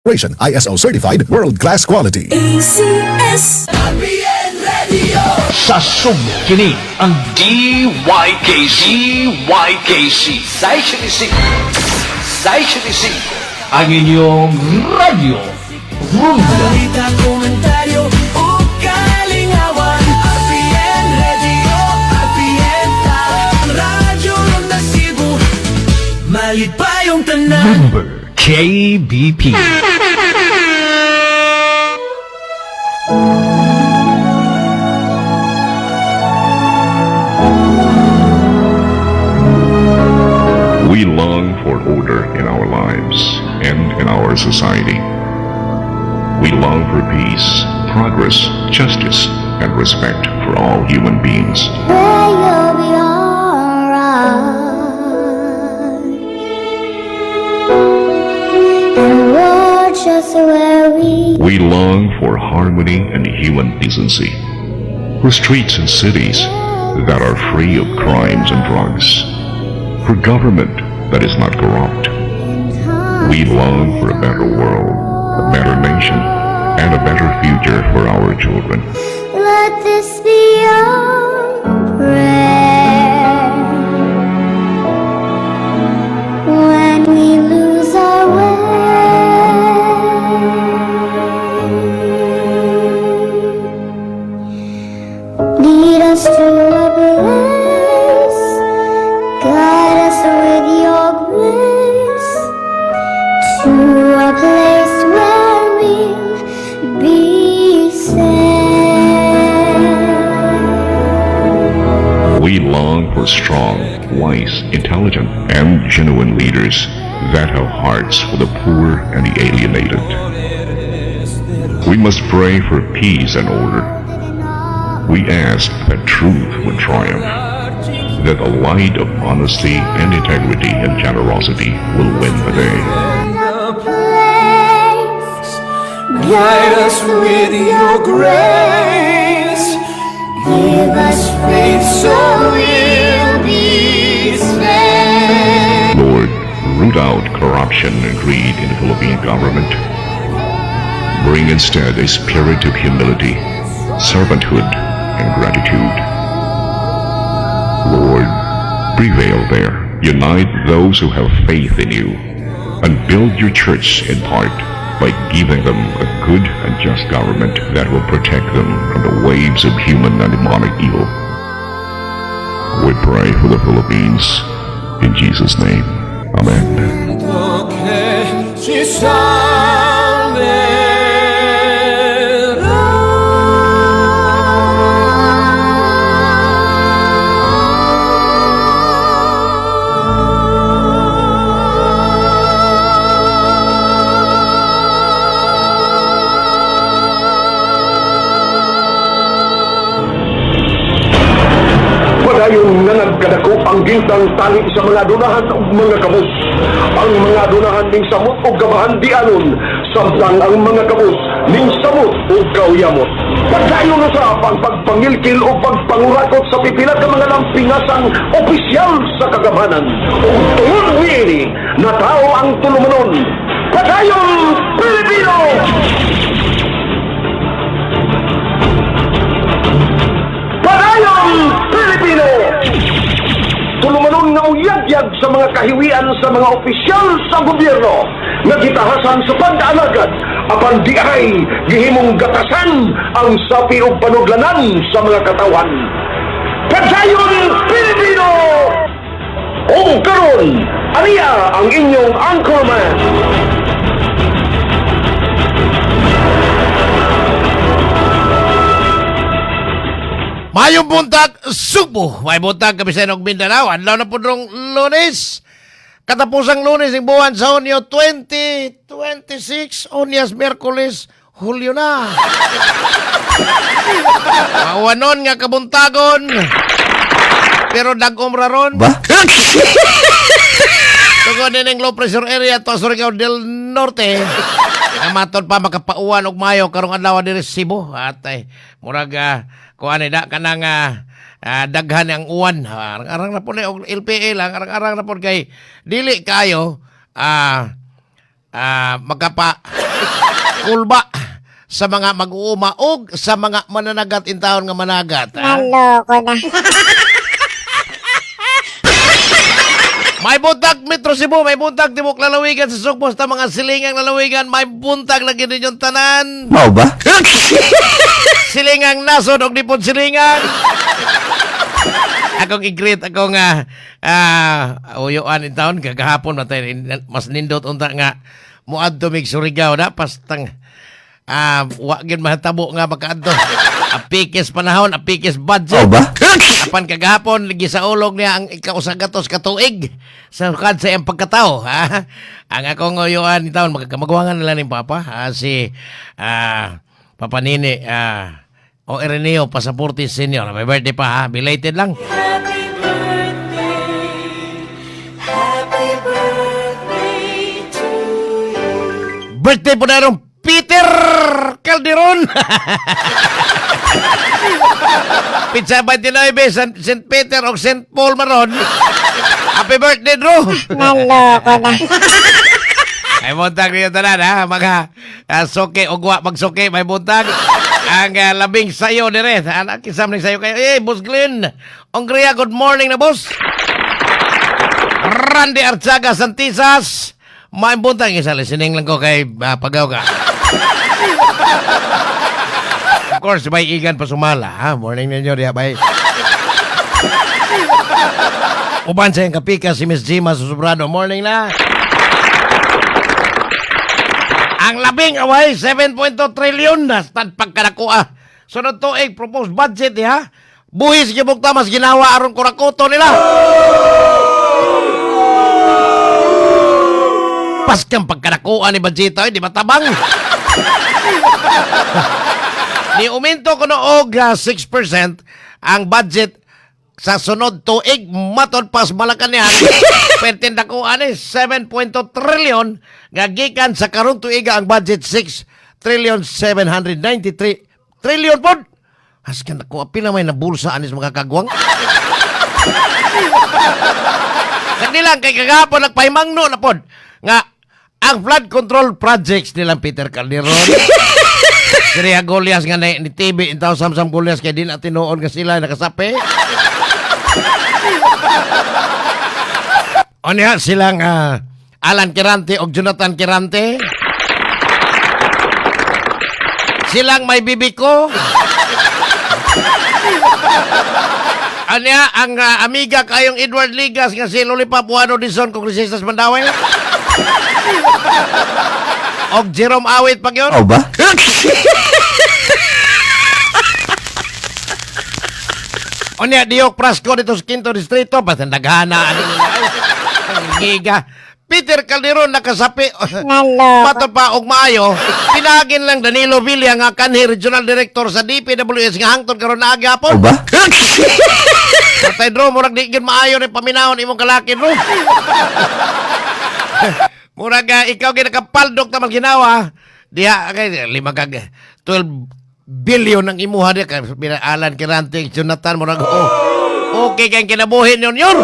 ISO certified world-class quality. ACS. Sa Subo, kini ang DYKC. Sai 95. Ang inyong radyo. Rumba. Balita, komentaryo o kalingawan. RPN Radio, RPN Talent, Radyo Ronda Cebu. Malit pa yung tanan. Number KBP. We long for order in our lives and in our society. We long for peace, progress, justice, and respect for all human beings. There you'll be alright. And we're just where We long for harmony and human decency, for streets and cities that are free of crimes and drugs, for government that is not corrupt. We long for a better world, a better nation, and a better future for our children. let this be your prayer. When we lose our way, lead us to a place, guide us with your grace, to a place where we'll be safe. We long for strong, wise, intelligent, and genuine leaders that have hearts for the poor and the alienated. We must pray for peace and order. We ask that truth would triumph, that the light of honesty and integrity and generosity will win the day. Guide us with your grace. Give us faith so we'll be saved. Lord, root out corruption and greed in the Philippine government. Bring instead a spirit of humility, servanthood, and gratitude. Lord, prevail there. Unite those who have faith in you, and build your church in part by giving them a good and just government that will protect them from the waves of human and demonic evil. We pray for the Philippines in Jesus' name. Amen. Toque ci salverà. Padayon nga nagkadako ang gintang tali sa mga dunahan ug mga kabus. Ang mga dunahan ning samot ug gabahan di anon, samtang ang mga kabus ning samot ug kauyamot. Padayon na sa pagpangilkil o pagpangurakot sa pipila ka mga lampingasang opisyal sa kagamanan. Ug tungod niini, natao ang tulumanon. Padayon Pilipino! Padayon Pilipino! Tulumanon nga uyagyag sa mga kahiwian sa mga opisyal sa gobyerno nga gitahasan sa pagdaalagad apan di ay gihimong gatasan ang sapi o panuglanan sa mga katawan. Padayon Pilipino! O karon, aniya ang inyong anchorman. Mayong buntag, Subo. May buntag kami sa Inog Mindanao. Adlaw na po rong Lunes. Katapusang Lunes, ang buwan sa Hunyo 2026. Unyas, Miyerkules, Hulyo na. Mawanon nga kabuntagon. Pero dagom raron. Ba? Tungod din ang low pressure area to Surigao del Norte. Namatod pa makapauwan og mayo karong adlaw diri sa Cebu. At murag kuan da kanang daghan ang uwan. Arang na po ni og LPA lang, arang na po kay dili kayo magkapa kulba sa mga mag-uuma o sa mga mananagat in taon nga managat. Naloko na. May buntag Metro Cebu, may buntag Tibok Lalawigan sa Sugbo, sa mga silingang lalawigan, may buntag lagi din yung tanan. Mao ba? Silingang nasod og dipon silingan. Akong i-greet akong uyuan in taon kagahapon matay mas nindot unta nga muadto mig Surigao na pastang wa gyud mahitabo nga makaadto. Apikis panahon, apikis budget. Mao ba? Apan kagahapon ligi sa ulog niya ang ikausa-gatos ka tuig sa kad sa iyang pagkatao. Ha? Ang akong uyuan in taon magkamaguangan nila ni Papa si Papa Nini o Ireneo Pasaporte Senior. May birthday pa ha. Belated lang. Birthday po na rin Peter Calderon. Pizza 29 St. Peter o St. Paul maron. Happy birthday, Drew. Naloko na. May buntag niyo tanan ha. Mga soke o guwa magsoke. May buntag. Ang labing sayo ni Red. Anak, isam ng sayo kayo. Boss Glenn. Ongria, good morning na, boss. Randy Arzaga Santisas. May buntag. Isa listening lang ko kay Pagaw ka. Of course, may igan pa sumala. Ha? Morning ninyo, diya, bye. Uban sa yung kapika si Miss Gima Susubrado. Morning na. Ang labing away, 7.2 trillion na stand pagkanakuha. Sunod to, proposed budget, ha? Buhis gibukta mas ginawa aron kurakuto nila. Paskang pagkanakuha ni budget, di matabang. Ni uminto ko og 6% ang budget sa sunod tuig matod pas Malacañang pertin dakuan 7.2 trillion gagikan sa karong tuiga ang budget 6 trillion 793 trillion pod. Askan ako apil na may nabulsa anis mga kagwang. Kanilang kay kagapon nagpahimangno na pod nga ang flood control projects nilang Peter Calderon. Kaya Golias nga ni TV intaw samsam Golias kay din at tinuon nga sila nakasapi. O niya silang Alan Kirante o Jonathan Kirante. Silang may bibiko. Anya ang amiga kayong Edward Ligas nga si Lollipop Juano Dizon Congresistas Mandawi. Og Jerome Awit pag yun. Mao ba? O niya, Diok Prasco dito sa Quinto Distrito, ba't naghana, giga. Peter Calderon nakasapi, mato pa og maayo, pinagin lang Danilo Villa nga kanhi Regional Director sa DPWS nga hangtod karon na agapon. Mao ba? Patay Dro, murag di gid maayo ni paminahon imong kalaki, Dro. Murag ikaw gid nakapaldok ta ginawa. Diha kay 12 billion ang imuha di ka Alan Kirante, Jonathan murag okay kay kinabuhin yon yun.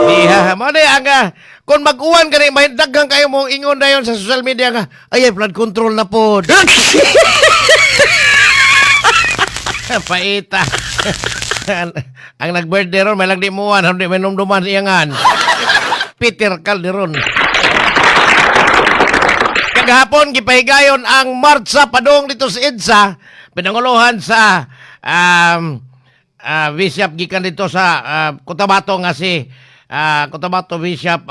Diha mo di ang kung mag-uwan ka rin, mahindaghan kayo mong ingon na yun sa social media nga, ay flood control na po. Paita. Ang nag-birthday ron, may lang di muwan, hindi may numduman iyangan. Peter Calderon. Kagahapon, gipahigayon ang marcha padong dito sa EDSA, pinanguluhan sa Bishop gikan dito sa Cotabato nga si Cotabato Bishop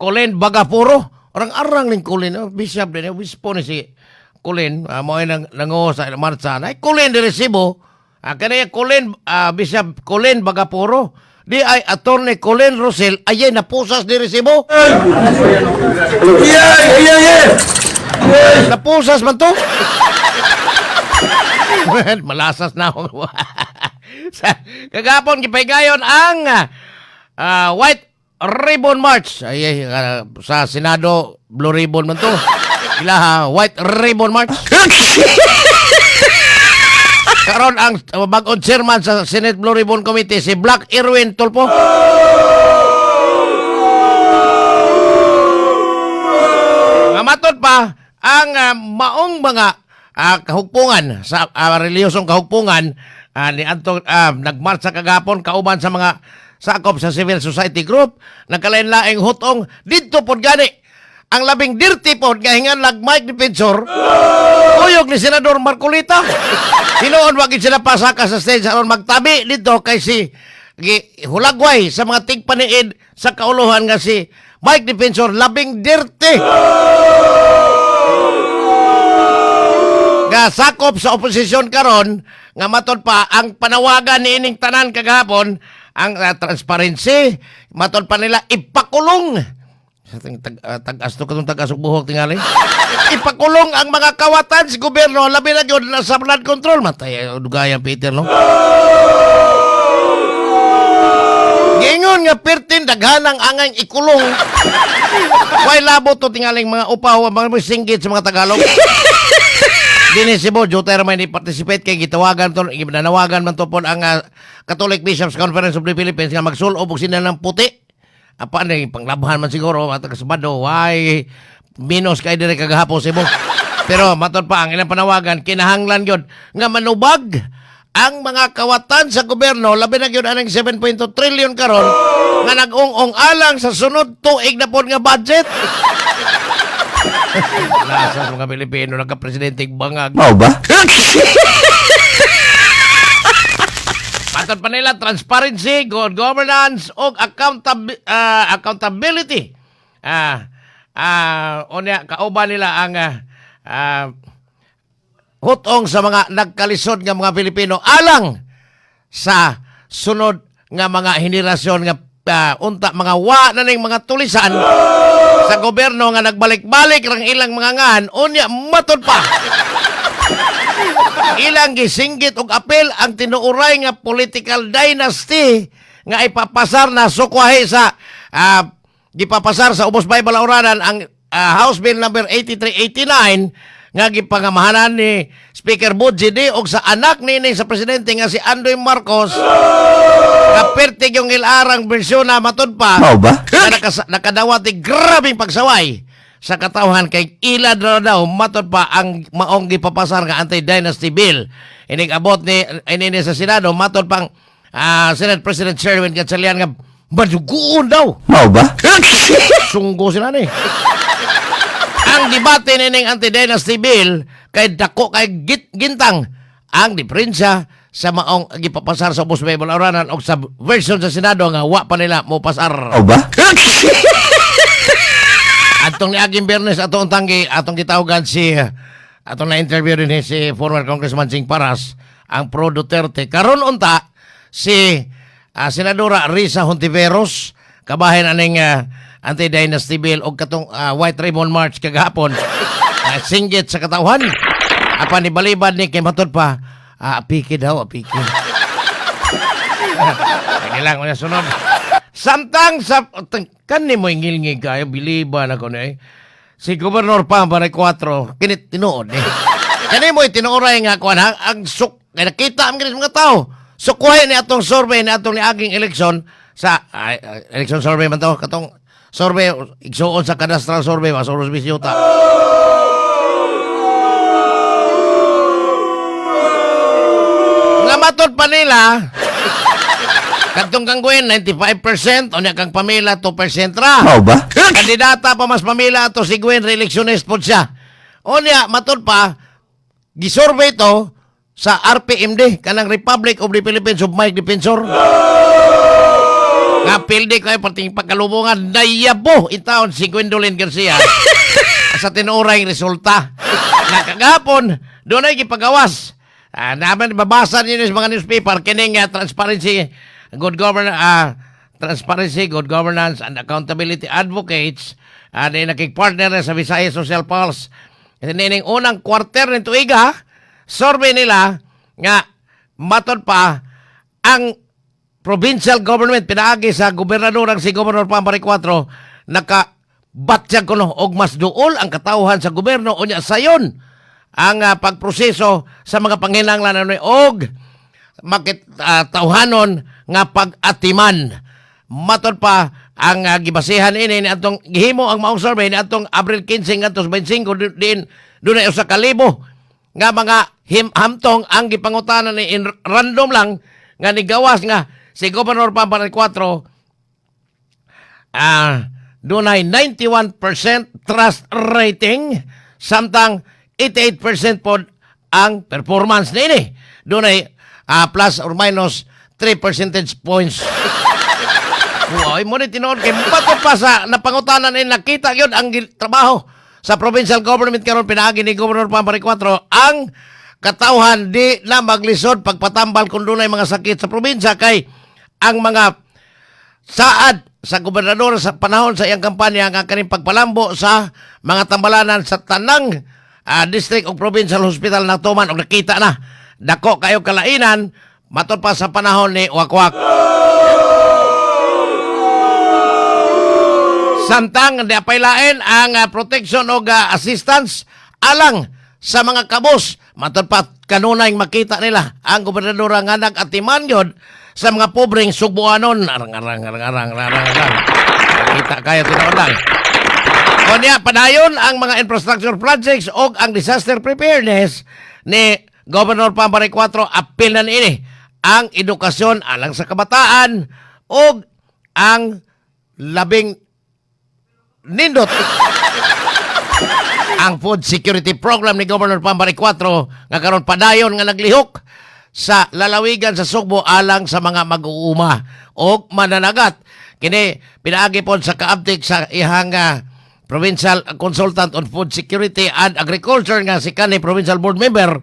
Colin Bagapuro. Orang-arang ning Colin, Bishop din, Obispo ni si Colin, mo ay nanguho sa marcha. Ay Colin de Recibo, kanaya Colin, Bishop Colin Bagapuro. Di ay Attorney Colin Rosel ayay napusas di Recibo. Napusas man to. Malasas na ako. Kagapon gipahigayon ang White Ribbon March. Ay, sa Senado Blue Ribbon man to. Ila White Ribbon March. Karon ang bag-ong chairman sa Senate Blue Ribbon Committee si Black Erwin Tulpo. Matod pa ang maong mga kahugpungan sa relihiyosong kahugpungan ni Anton nagmarcha kagapon kauban sa mga sakop sa civil society group nagkalain-laing hutong didto pod gani ang labing dirty pod nga hingan lag Mike Defensor uyog ni Senador Marcolita tinuod wag gid sila pasaka sa stage aron magtabi dito kay si hulagway sa mga tigpaniid sa kauluhan nga si Mike Defensor labing dirty nga sakop sa oposisyon karon nga matod pa ang panawagan ni ining tanan kagahapon ang transparency matod pa nila ipakulong sa tag-asto katong tag-asok buhok tingali ipakulong ang mga kawatan sa gobyerno labi na gyud sa flood control matay dugayan Peter no gingon nga pertin daghanang angay ikulong way labot to tingaling mga upaw mga singgit sa mga Tagalog Dini Cebu, Jutay may ni-participate kay gitawagan to, nanawagan man to po ang Catholic Bishops Conference of the Philippines nga magsulob og sila ng puti. Apa na panglabhan man siguro matag kasabado, why minus kay dire kagahapon Cebu. Pero matod pa ang ilang panawagan kinahanglan gyud nga manubag ang mga kawatan sa gobyerno labi na gyud anang 7.2 trillion karon nga nag-ung-ung alang sa sunod tuig na pod nga budget. Lasa sa mga Pilipino nagka-presidente bangag. Mau ba? Matod pa nila transparency, good governance o accountability. Unya kauban nila ang hutong sa mga nagkalisod nga mga Pilipino alang sa sunod nga mga henerasyon nga unta mga wa na ning mga tulisan sa gobyerno nga nagbalik-balik rang ilang mga ngan unya matod pa ilang gisinggit og apel ang tinuuray nga political dynasty nga ipapasar na sukwahi sa gipapasar sa Ubos Bay Balauranan ang House Bill number 8389 nga gipangamahanan ni Speaker Budjidi og sa anak nini sa presidente nga si Andoy Marcos kapertig yung ilarang bersyon na matod pa Mau ba? nakadawati grabing pagsaway sa katawhan kay ilad na daw matod pa ang maong gipapasar nga anti-dynasty bill inig abot ni inini sa Senado matod pang Senate President Sherwin Gatchalian nga maduguon daw Mau ba? sunggo sila ni ang debate nining anti-dynasty bill kay dako kay gintang ang diferensya sa maong gipapasar sa Ubos Bay Balauranan o sa version sa Senado nga wa pa nila mo pasar. Mau ba? Atong niaging Bernes atong tanggi atong gitawgan si atong na interview din si former Congressman Sing Paras ang pro Duterte karon unta si Senadora Risa Hontiveros kabahin aning anti-dynasty bill og katong White Ribbon March kagahapon singgit sa katawhan apa ni balibad ni kay matod pa apiki daw apiki kailang ko na sunod samtang sa kani mo ingilngig kayo biliban ako na si Gobernador Pambare 4 kinit tinuod kani mo tinuoray nga kuan ang kay nakita ang mga tao sukwahi ni atong survey ni atong niaging eleksyon sa election survey man to katong survey igsuon sa cadastral survey wa sa Bisyuta nga matod pa nila kadtong kangguin 95% o niya kang pamila 2% ra Mau ba? kandidata pa mas pamila to si Gwen reelectionist po siya o niya matod pa gisurvey to sa RPMD kanang Republic of the Philippines of Mike Defensor nga pildi ko ay parting pagkalubungan nayabo itaon si Gwendolyn Garcia sa tinuray resulta nga kagapon doon ay gipagawas naman babasa niyo sa mga newspaper kining transparency good governance and accountability advocates na nakikpartner sa Visayas Social Pulse nining unang quarter ng tuiga survey nila nga matod pa ang provincial government pinaagi sa gobernador ang si Gobernador Pambare 4 nakabatsyag kuno og mas duol ang katawhan sa gobyerno unya sayon ang pagproseso sa mga panginahanglan og makit tawhanon nga pag-atiman matod pa ang gibasihan ini ni atong gihimo ang maong survey ni atong Abril 15 ngadto 25 din dunay usa ka libo nga mga hamtong ang gipangutanan ni random lang nga nigawas nga si Gobernador Pampa 4 dunay 91% trust rating samtang 88% pod ang performance nini. Dunay plus or minus 3 percentage points. Uy, mo ni tinuod kay patod pa sa napangutanan ni nakita gyud ang trabaho sa provincial government karon pinaagi ni Governor Pampa 4 ang katawhan di na maglisod pagpatambal kung dunay mga sakit sa probinsya kay ang mga saad sa gobernador sa panahon sa iyang kampanya nga kaning pagpalambo sa mga tambalanan sa tanang district o provincial hospital na tuman o nakita na dako kayo kalainan matod pa sa panahon ni Wakwak. Samtang diapaylain ang protection o assistance alang sa mga kabus. Matod pa kanunay makita nila ang gobernador nga nag-atiman yun sa mga pobreng Sugbuanon. Arang. Makita kayo tinood lang. Kunya padayon ang mga infrastructure projects o ang disaster preparedness ni Governor Pampa 4 apil na ini ang edukasyon alang sa kabataan o ang labing nindot ang food security program ni Governor Pampa 4 nga karon padayon nga naglihok sa lalawigan sa Sugbo alang sa mga mag-uuma o mananagat. Kini pinaagi pod sa kaabtik sa ihang Provincial Consultant on Food Security and Agriculture nga si kanhi Provincial Board Member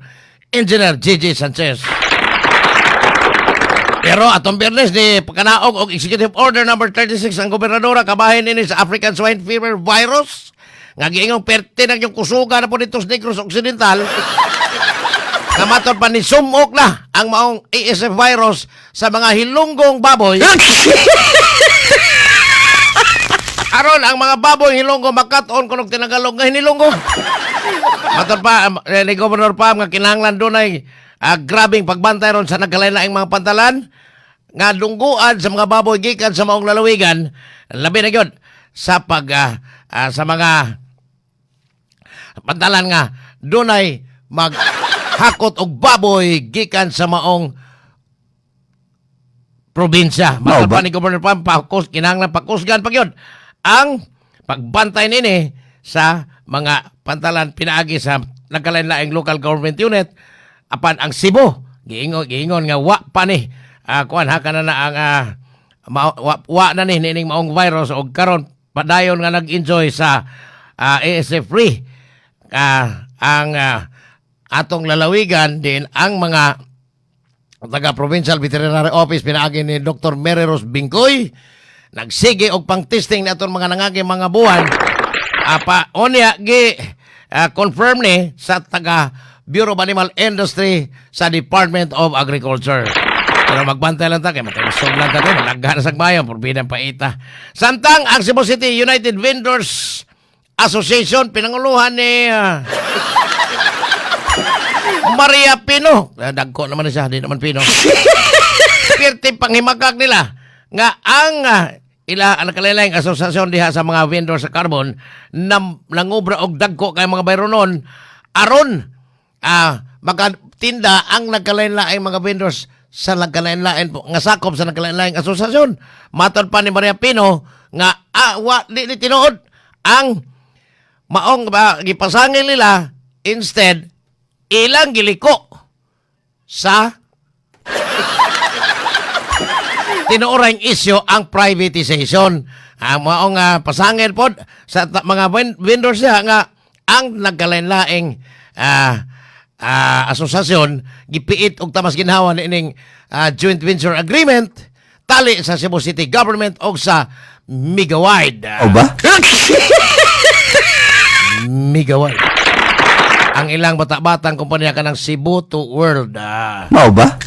Engineer Gigi Sanchez. Pero atong Biyernes ni pagkanaog og Executive Order number 36 ang gobernadora kabahin ini sa African Swine Fever virus nga giingong perte na yung kusuga na po dito sa Negros Occidental. Kamatod pa ni sumok na ang maong ASF virus sa mga hilunggong baboy. Aron ang mga baboy hilunggo makaton kuno tinagalog nga hinilunggo. Matod pa ni Governor Pam nga kinahanglan dunay grabing pagbantay ron sa nagkalain-laing mga pantalan nga dungguan sa mga baboy gikan sa maong lalawigan labi na gyud sa sa mga pantalan nga dunay maghakot og baboy gikan sa maong probinsya. Matod pa ni Governor Pam kinahanglan pakusgan pa gyud ang pagbantay nini sa mga pantalan pinaagi sa nagkalain-laing local government unit. Apan ang Cebu giingon nga wa pa ni kuan hakana na ang wa na ni nining maong virus og karon padayon nga nag-enjoy sa ASF free ang atong lalawigan din ang mga taga Provincial Veterinary Office pinaagi ni Dr. Mereros Bingkoy nagsige og pang-testing na atong mga nangagi mga buwan onya gi confirm ni sa taga Bureau of Animal Industry sa Department of Agriculture. Pero magbantay lang ta kay matalusog lang ta malaghan sa bayan porbidang paita. Samtang ang Cebu City United Vendors Association pinanguluhan ni Maria Pino. Dagko naman siya, di naman Pino. Pirti panghimagkag nila nga ang ila ang nakalain-laing asosasyon diha sa mga vendor sa carbon nangubra og dagko kay mga bayronon aron magatinda ang nagkalain-laing mga vendors sa nagkalain-lain nga sakop sa nagkalain-laing asosasyon. Matod pa ni Maria Pino nga wa di tinuod ang maong gipasangil nila instead ilang giliko sa tinuorang isyo ang privatization. Ang maong pasangil pod sa mga vendors niya nga ang nagkalain-laing asosasyon gipiit og tamas ginhawa ining joint venture agreement tali sa Cebu City government og sa Megawide. ba? Megawide. Ang ilang bata-batang kumpanya kanang Cebu to World. Mao ba?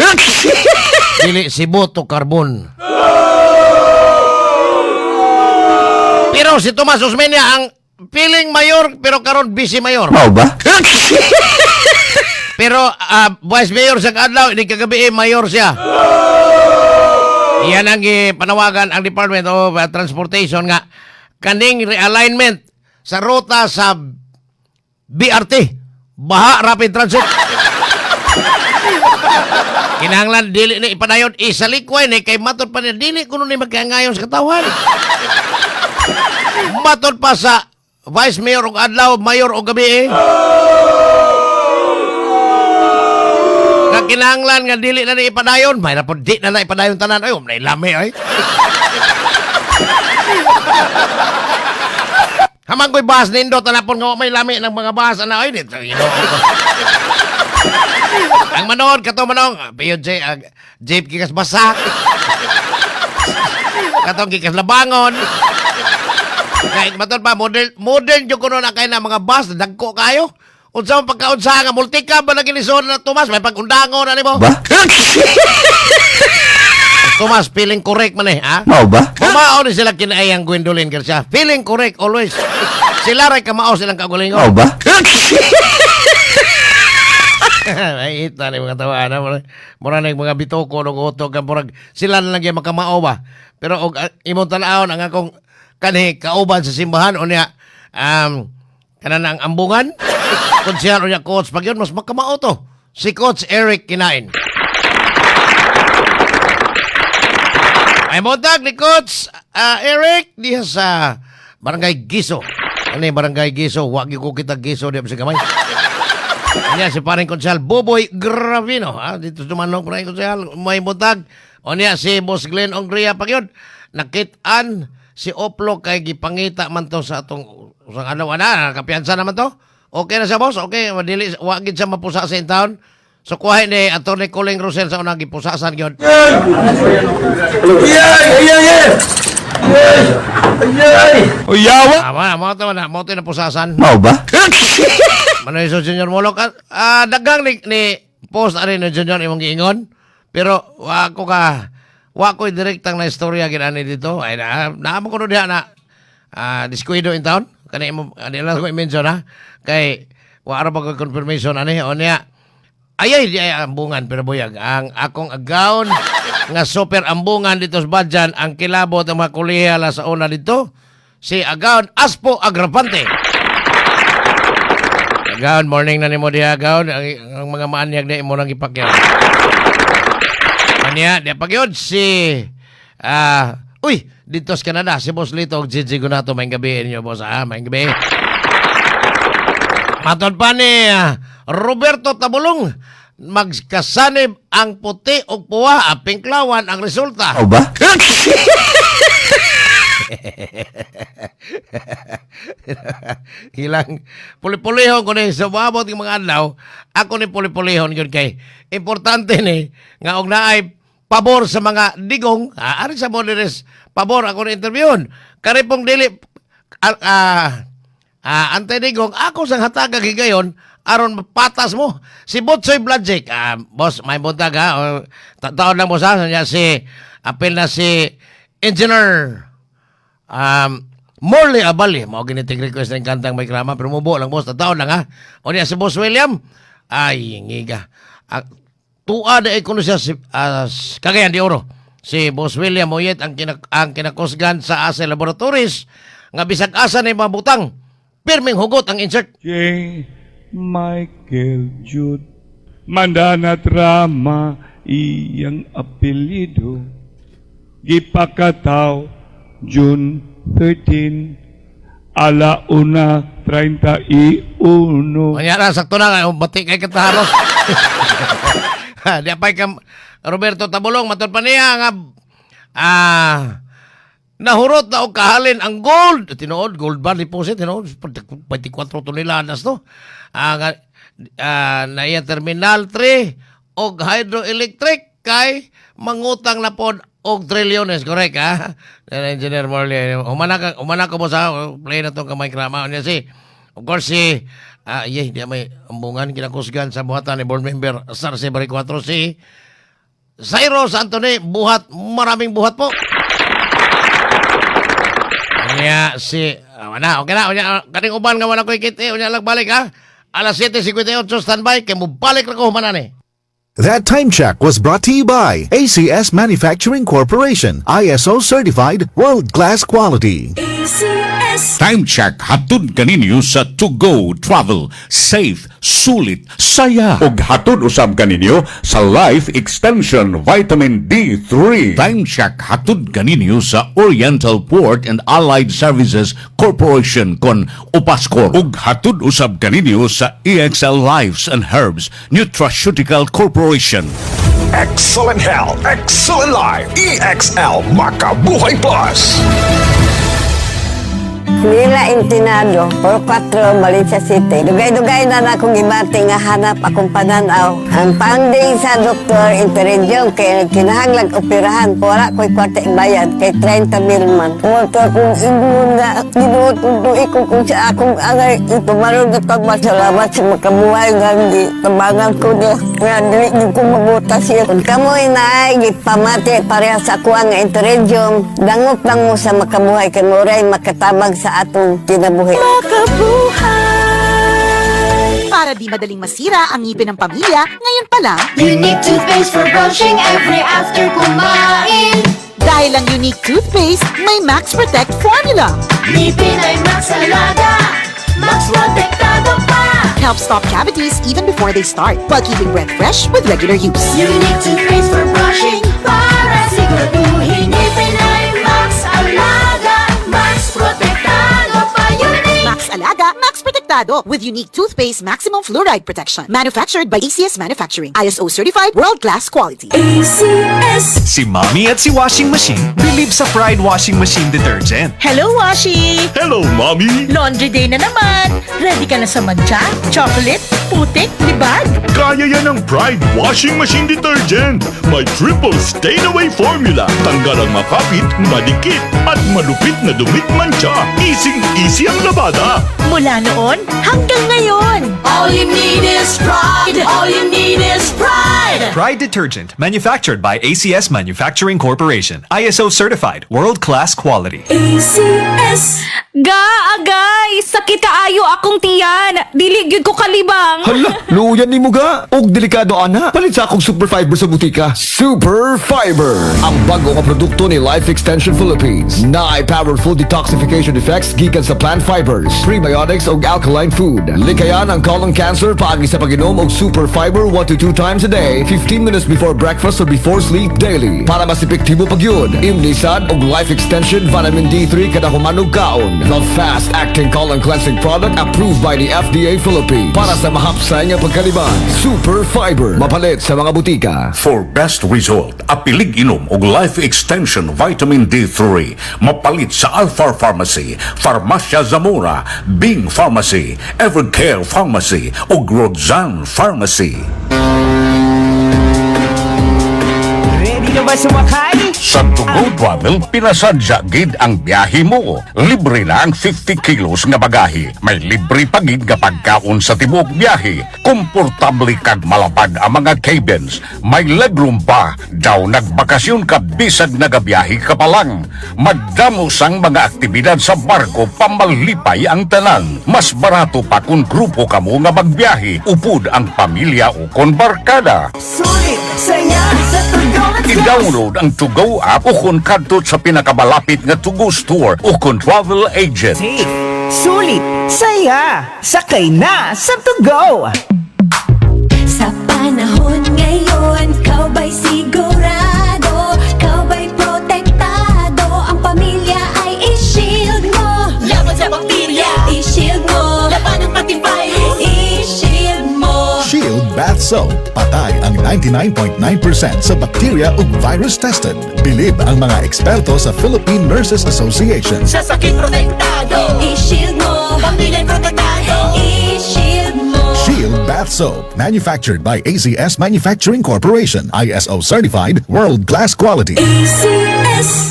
Dili Cebu to Carbon. Pero si Tomas Osmeña ang piling mayor pero karon vice mayor. Mao ba? Pero vice mayor sa kadlaw ini kagabi mayor siya. Iyan ang panawagan ang Department of Transportation nga kaning realignment sa ruta sa BRT, Baha Rapid Transit. Kinahanglan dili ni ipadayon isalikway ni kay matod pa ni dili kuno ni magkaangayon sa katawan. Matod pa sa Vice Mayor og adlaw, Mayor og gabi. Nga kinahanglan nga dili na ni ipadayon, may rapod di na ipadayon tanan. Ay, umnay lami ay. Hamang ko'y bahas nindo, tanapon nga may lami ng mga bahas. Ano, ay, dito, ang manood, kato manong, piyon Jeep kikas basak. Katong kikas labangon. Kaya matod pa, modern yung kuno na kayo na mga bus, dagko kayo. Unsa mo pagkaunsa nga, multika ba lagi ni Son na Tomas? May pagundangon na ni mo. Ba? Tomas, feeling correct man eh, ha? Mao ba? Kumao ni sila kinaayang Gwendolyn Garcia. Feeling correct always. Sila rin kamao silang kagulingon. Mao ba? Ay, ita ni mga tawa na. Mura na yung mga bitoko ng utok. Sila na lang yung makamao ba? Pero imong tanaon ang akong kanhi kauban sa simbahan o niya kanan ang ambungan. Konsyal o niya coach pag yun, mas makamao to. Si Coach Eric Kinain. Ay montag ni Coach Eric diha sa Barangay Giso. Ano yung Barangay Giso? Wagi ko kita Giso diya sa kamay. Yan si paring konsyal Boboy Gravino. Dito sumanong paring konsyal. May montag. O niya si Boss Glenn Ongria pag yun. Nakitaan si Oplo kay gipangita man to sa atong usang adlaw ana. Kapiyansa naman to. Okay na siya boss. Okay. Madili. Wagid siya mapusa sa intown. So kuha ni Atty. Colin Rosel sa unang gipusasan yun. Uyawa? Mo ito na pusasan. Mao ba? Manoy so Junior Molok. Dagang ni post ari ni Junior imong giingon. Pero wako direktang na istorya ginani dito. Ay naamo ko diha na diskuido in town. Kani mo adila ko i-mention ha. Kay wa ra ba ko confirmation ani o niya. Ayay di ay ambungan pero buyag. Ang akong agaon nga super ambungan dito sa Badjan ang kilabot ang mga kulihala sa una dito. Si agaon Aspo Agravante. Agaon, morning na ni mo diha agaon. Ang mga maanyag na imo nang ipakyaw. Anya, di pagyod si uy, dito sa Canada, si Boss Lito og Gigi Gunato, may gabi ninyo, boss, may gabi. Matod pa ni Roberto Tabulong, magkasanib ang puti o puwa, pinklawan ang resulta. Mao ba? Hilang puli-pulihon ko ni sa mabot ng mga adlaw, ako ni puli-pulihon yun kay importante ni nga og naay pabor sa mga digong, ari sa moderes pabor ako ni interviewon. Kari pong dili anti-digong, ako sang hataga gigayon aron patas mo. Si Botsoy Bladjik, boss, may buntag ha. Taon lang mo sa niya si apel na si Engineer Morley Abali, mao ginitig request ng kantang may krama pero mubo lang boss, taon lang ha. O niya si Boss William, ay ngiga. Tuwa na kuno siya si Cagayan de Oro. Si Boss William Moyet ang kinakusgan sa Ase Laboratories nga bisag asa na mabutang pirming hugot ang insert. J. Michael Jude Mandanat Rama iyang apelyido gipakataw June 13 alauna 31. Kanya sakto na nga, bati kay kataharos. Di apay kam Roberto Tabulong, matod pa niya nga nahurot na o kahalin ang gold. Tinood, gold bar deposit, tinood, 24 toneladas to. Na iya Terminal 3 og hydroelectric kay mangutang na pod og trilyones, correct ha? Engineer Morley, umana ko mo sa play na itong kamay krama. Niya si, of course si, di may ambungan, kinakusgan sa buhatan ni board member Sarce Bari 4 si Cyrus Anthony, buhat, maraming buhat po. Niya si, okay na, kaning uban nga wala ko ikiti, unya lang balik ha? Alas 7:58, standby, kaya mo balik na ko humanan eh. That time check was brought to you by ACS Manufacturing Corporation, ISO certified, world-class quality. Time check hatod kaninyo sa To Go Travel. Safe, sulit, saya. ug hatod usab kaninyo sa Life Extension Vitamin D3. Time check hatod kaninyo sa Oriental Port and Allied Services Corporation kon Upascor. Ug hatod usab kaninyo sa EXL Lives and Herbs Nutraceutical Corporation. Excellent health, excellent life, EXL Makabuhay Plus. Nila Intinado, Puro 4, Valencia City. Dugay-dugay na akong gibati nga hanap akong pananaw. Ang founding sa Dr. Interidium kay kinahanglag operahan. Wala ko'y kwarte bayad kay 30,000 man. Pumunta akong ingon nga ginuot ko kung sa akong angay ipamarog na pagmasalamat sa makabuhay nga hindi tabangan ko niya. Nga dili ko mabuta siya. Kung kamoy na ay gipamati pareha sa kuha nga Interidium, dangop lang mo sa makabuhay kay Moray makatabang sa atong kinabuhi. Para di madaling masira ang ngipin ng pamilya, ngayon pa lang, Unique toothpaste for brushing every after kumain. dahil ang unique toothpaste, may Max Protect formula. Ngipin ay Max Alaga, Max Protektado pa. Helps stop cavities even before they start, while keeping breath fresh with regular use. Unique toothpaste for brushing para siguraduhin ngipin ay Max Alaga, Max Protektado pa. Unique. Max Alaga, Max Protectado with unique toothpaste maximum fluoride protection. Manufactured by ACS Manufacturing. ISO certified world-class quality. Si Mommy at si Washing Machine believe sa Pride Washing Machine Detergent. Hello, Washi! Hello, Mommy! Laundry day na naman! Ready ka na sa mancha, chocolate, putik, libag? Kaya yan ang Pride Washing Machine Detergent. May triple stain-away formula. Tanggal ang makapit, madikit, at malupit na dumit mancha. Easy ang labada. Mula noon hanggang ngayon! All you need is pride. All you need is pride. Pride Detergent, manufactured by ACS Manufacturing Corporation. ISO certified, world-class quality. Agay! Sakit kaayo akong tiyan! Diligid ko kalibang! Hala, luyan ni Muga. Og delikado ana. Palit sa akong Super Fiber sa butika. Super Fiber. Ang bago nga produkto ni Life Extension Philippines. Na ay powerful detoxification effects gikan sa plant fibers, prebiotics og alkaline food. Likayan ang colon cancer paagi sa pag-inom og Super Fiber 1 to 2 times a day, 15 minutes before breakfast or before sleep daily. Para mas epektibo pagyud. Imlisad og Life Extension Vitamin D3 kada humanog kaon. The fast-acting colon cleansing product approved by the FDA Philippines. Para sa mahapsay nga pagkaliban. Super Fiber. Mapalit sa mga butika. For best result, apilig inom og Life Extension Vitamin D3. Mapalit sa Alpha Pharmacy, Farmacia Zamora, Bing Pharmacy, Evercare Pharmacy ug Rodzan Pharmacy. Ready na ba sumakay? Sa To Go Travel, pinasadya gid ang biyahe mo. Libre na ang 50 kilos nga bagahe. May libre pa gid nga pagkaon sa tibuok biyahe. Komportable kag malapad ang mga cabins. May legroom pa. Daw nagbakasyon ka bisag nagabiyahe ka pa lang. Madamo sang mga aktibidad sa barko pamalipay ang tanan. Mas barato pa kung grupo ka mo nga magbiyahe. Upod ang pamilya o kon barkada. Sulit, saya, sa tugo. I-download ang To Go app o kung kadto sa pinakamalapit nga To Go store o kung travel agent. Safe, sulit, saya, sakay na sa to-go! Sa panahon ngayon, kau ba'y sigurado? Kau ba'y protektado? Ang pamilya ay i-shield mo. Laban sa bakterya, i-shield mo. Laban ng antivirus, i-shield mo. Shield Bath Soap. Patay ang 99.9% sa bacteria ug virus tested. Bilib ang mga eksperto sa Philippine Nurses Association. Sa sakit protektado, i-shield mo. Pamilya protektado, i-shield mo. Shield Bath Soap. Manufactured by ACS Manufacturing Corporation. ISO certified, world-class quality.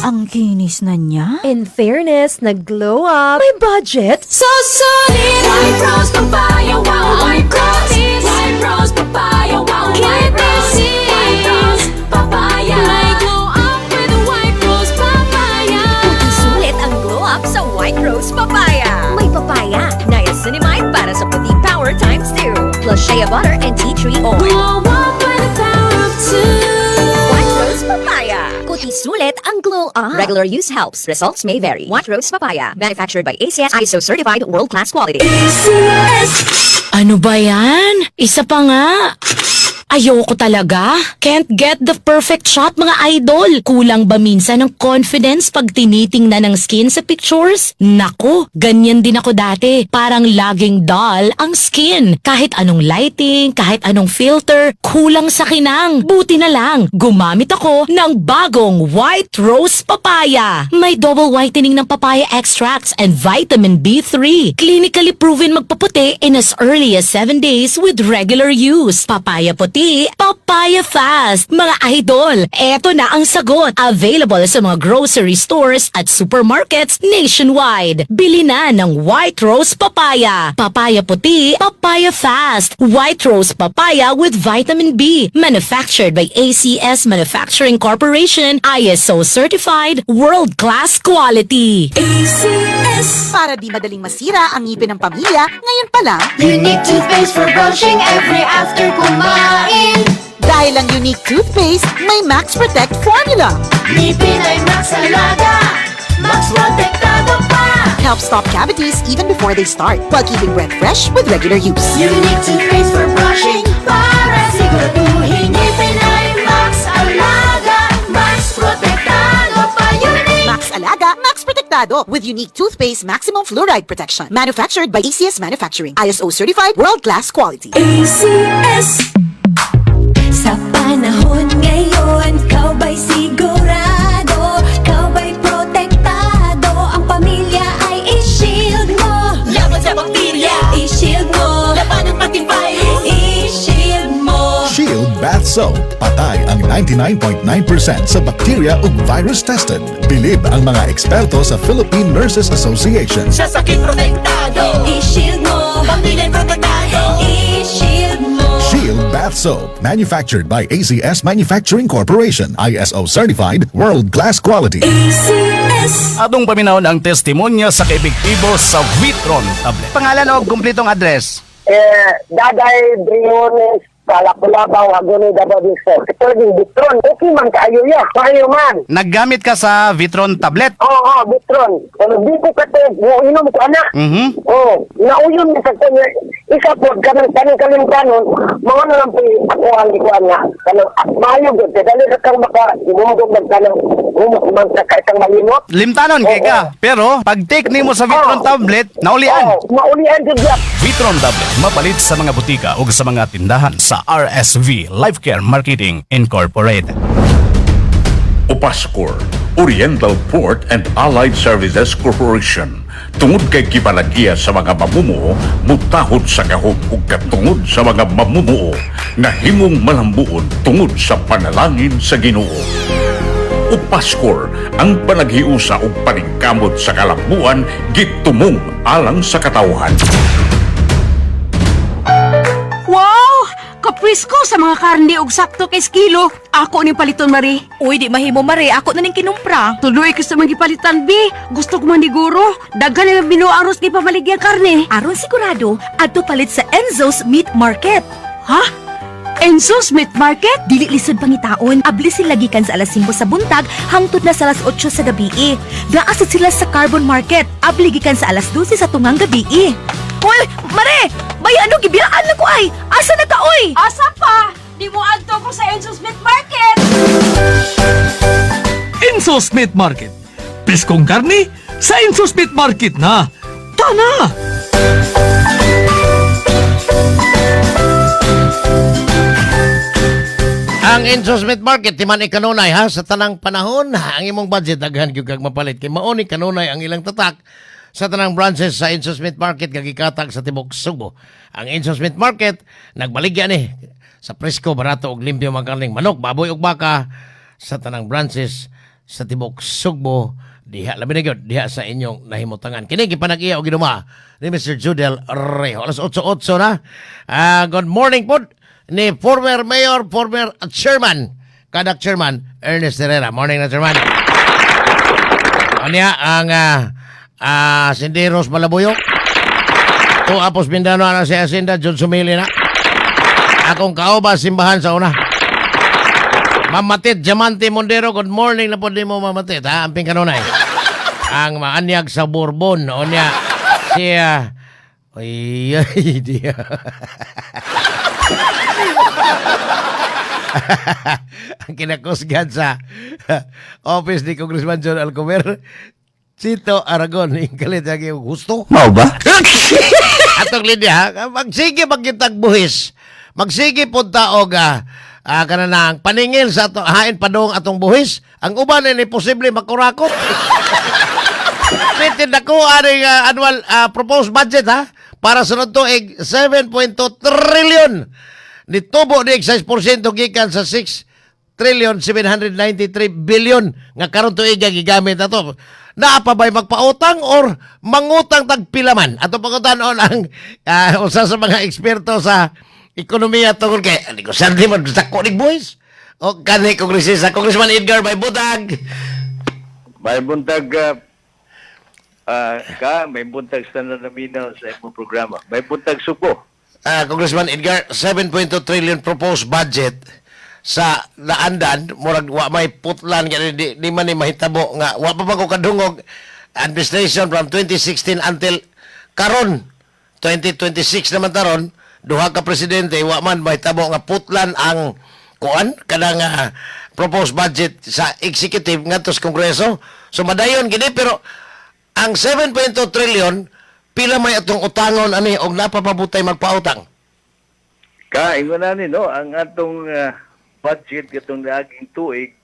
Ang kinis na niya. In fairness, nag-glow up. May budget. So solid. White Rose Papaya, wow, White Rose. White Rose Papaya, wow, White Rose. White Rose Papaya. May glow up with a White Rose Papaya. Sulit ang glow up sa White Rose Papaya. May papaya, niacinamide para sa puti power times 2. Plus shea butter and tea tree oil. Glow up with a Sulit ang glow up. Regular use helps. Results may vary. White Rose Papaya. Manufactured by ACS ISO certified world-class quality. Ano ba yan? Isa pa nga. Ayoko talaga. Can't get the perfect shot, mga idol. Kulang ba minsan ng confidence pag tinitingnan ng skin sa pictures? Nako, ganyan din ako dati. Parang laging dull ang skin. Kahit anong lighting, kahit anong filter, kulang sa kinang. Buti na lang, gumamit ako ng bagong White Rose Papaya. May double whitening ng papaya extracts and vitamin B3. Clinically proven magpaputi in as early as 7 days with regular use. Papaya puti, papaya fast. Mga idol, eto na ang sagot. Available sa mga grocery stores at supermarkets nationwide. Bili na ng White Rose Papaya. Papaya puti, papaya fast. White Rose Papaya with vitamin B. Manufactured by ACS Manufacturing Corporation. ISO certified world-class quality. ACS. Para di madaling masira ang ngipin ng pamilya, ngayon pa lang, Unique toothpaste for brushing every after kumain. dahil ang unique toothpaste, may Max Protect formula. Ngipin ay Max Alaga. Max Protektado pa. Helps stop cavities even before they start, while keeping breath fresh with regular use. Unique toothpaste for brushing para siguraduhin ngipin ay Max Alaga. Max Protektado pa. Unique. Max Alaga, Max Protectado with unique toothpaste maximum fluoride protection. Manufactured by ACS Manufacturing. ISO certified world-class quality. ACS. Sa panahon ngayon, kau ba'y sigurado? Kau ba'y protektado? Ang pamilya ay i-shield mo. Laban sa bakterya, i-shield mo. Laban ng pati virus, i-shield mo. Shield Bath Soap. Patay ang 99.9% sa bacteria ug virus tested. Bilib ang mga eksperto sa Philippine Nurses Association. Sa sakit protektado, i-shield mo. Pamilya protektado, i-shield mo. Shield Bath Soap. Manufactured by ACS Manufacturing Corporation. ISO certified world-class quality. ACS. Atong paminaw ang testimonya sa kaepektibo sa Vitron tablet. Pangalan o kumpletong address? Daday Briones Kalakulabaw Aguni Dababisor. Ito yung Bitron. Okay man kayo ya. Kayo man. Naggamit ka sa Vitron tablet? Oo, Bitron. Kung di ko kato, inom ko anak. Oo. Nauyon na sa kanya. Isa po, ganang kalimtanon, mga nalang po ako ang likuan nga. Kanang mayo gud. Dali ka kang baka, imumugog magkanang magkakaitang malimot. Limtanon kay ka. Pero pag take nimo sa Vitron tablet, naulian. Oo, maulian dyan yan. Vitron tablet mapalit sa mga butika o sa mga tindahan sa RSV Life Care Marketing Incorporated. Opascor, Oriental Port and Allied Services Corporation. Tungod kay kipalagiya sa mga mamumuo, mutahod sa kahog ug katungod sa mga mamumuo na himong malambuon tungod sa panalangin sa Ginoo. Opascor, ang panaghiusa ug paningkamot sa kalambuan gitumong alang sa katawhan. Wow! Kaprisko sa mga karne og sakto kay kilo. Ako ning paliton, Mari. Uy, di mahimo mare. Ako na ning kinumpra. Tuloy ka sa mga palitan, B. Gusto ko maniguro. Daghan na binuaros ni pamaligyan karne. Aron sigurado, adto palit sa Enzo's Meat Market. Ha? Enzo's Meat Market? Dili lisod pangitaon, abli sila gikan sa alas 5 sa buntag hangtod na sa alas 8 sa gabi. Gaasad sila sa Carbon Market, abli gikan sa alas 12 sa tungang gabi. Uy, mare! Bayano gibilaan na ko ay! Asa na ka, oy? Asa pa? Di mo adto ko sa Enzo's Meat Market. Enzo's Meat Market. Piskong karni sa Enzo's Meat Market na. Tana! Ang Enzo's Meat Market, timan ikanunay ha, sa tanang panahon, ang imong budget, daghan gyud kag mapalit. Kay mauni kanunay ang ilang tatak sa tanang branches sa Enzo's Meat Market, kagikatag sa Tibok Subo. Ang Enzo's Meat Market, nagbaligya ni sa presko, barato ug limpyo magkarning manok, baboy ug baka sa tanang branches sa Tibok Subo. Diha labi na gyud, diha sa inyong nahimutangan. Kini gipanag-iya og ginuma ni Mr. Judel Rejo. Alas 8:08 na. Good morning po ni former mayor, former chairman, kadak chairman, Ernest Herrera. Morning na, chairman. Anya ang Sinderos Malabuyok. To Apos Mindano na si Asinda, John Sumili na. Akong kauba simbahan sa una. Mamatit, Diamante Mondero, good morning na po di mo mamatit, ha? Amping kanunay. Ang maanyag sa Bourbon, o niya, siya, ay, diya. Ang kinakusgan sa office ni Congressman John Alcover, Sito Aragon, yung kalit yung gusto. Mau ba? Atong linya, magsige magkitag buhis. Magsige punta og kananang paningil sa hain padong atong buhis. Ang uban ni posible makurakot. Pitin dako aning annual proposed budget ha para sunod tuig 7.2 trillion. Nitubo ni 6% gikan sa 6 trillion 793 billion nga karon tuig gigamit ato. Naa pa ba'y magpautang or mangutang tagpilaman? Ato pagkutanon ang usa sa mga eksperto sa ekonomiya tungkol kay hindi ko sandi man sa konig boys. O kani Congressman Edgar may butag. May buntag may buntag sa naminaw sa imong programa. May buntag suko. Congressman Edgar, 7.2 trillion proposed budget sa naandan, murag wa may putlan kaya di man ni mahitabo nga wa pa ko kadungog administration from 2016 until karon 2026 naman taron duha ka presidente wa man mahitabo nga putlan ang kuan kanang proposed budget sa executive ngadto sa Kongreso. So madayon gini pero ang 7.2 trillion pila may atong utangon ani og napapabutay magpautang. Ingon na ni no ang atong budget katong daaging tuig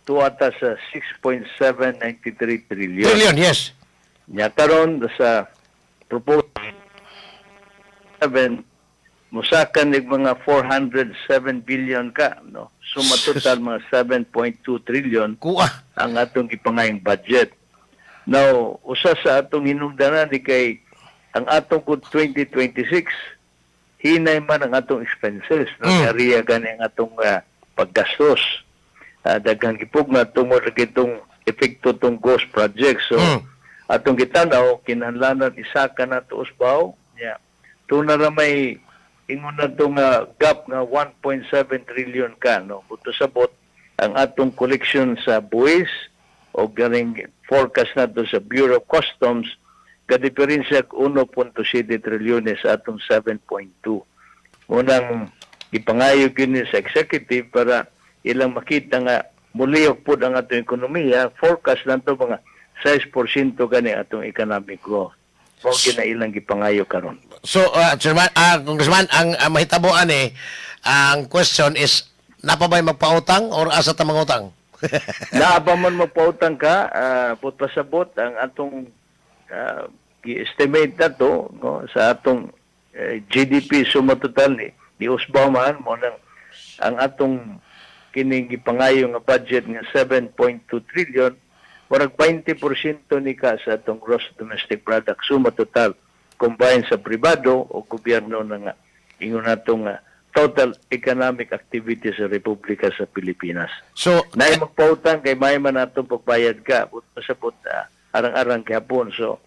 tuwata sa 6.793 trillion. Trillion, yes. Nya karon sa proposed 7 musakan nig mga 407 billion ka no. Suma total mga 7.2 trillion ang atong ipangayong budget. Now, usa sa atong hinungdanan di kay ang atong 2026 hinay man ang atong expenses no area gani ang atong paggastos. Daghang gipugna tungod kitong epekto tong ghost project. So atong gitanaw kinahanglan isaka nato usbaw nya tuna ra may ingon na itong gap nga 1.7 trillion ka. No? Buto sabot ang atong collection sa buwis o galing forecast na to sa Bureau of Customs kadiferensya 1.7 trillion sa atong 7.2. Unang ipangayog yun sa executive para ilang makita nga muliyok po ang atong ekonomiya, forecast na to mga 6% gani atong economic growth. So, ilang gipangayo karon. So, Congressman, ang mahitabuan ang question is, napabay magpautang or asa ta mangutang? Naaba man magpautang ka, pasabot ang atong i-estimate na to no, sa atong GDP suma total ni usbaw man mo nang ang atong kining gipangayo nga budget nga 7.2 trillion murag 20% ni ka sa atong gross domestic product suma total combined sa pribado o gobyerno na nga ingon natong total economic activity sa Republika sa Pilipinas. So, nay magpautang kay may man atong pagbayad ka pasabot arang-arang gihapon. So,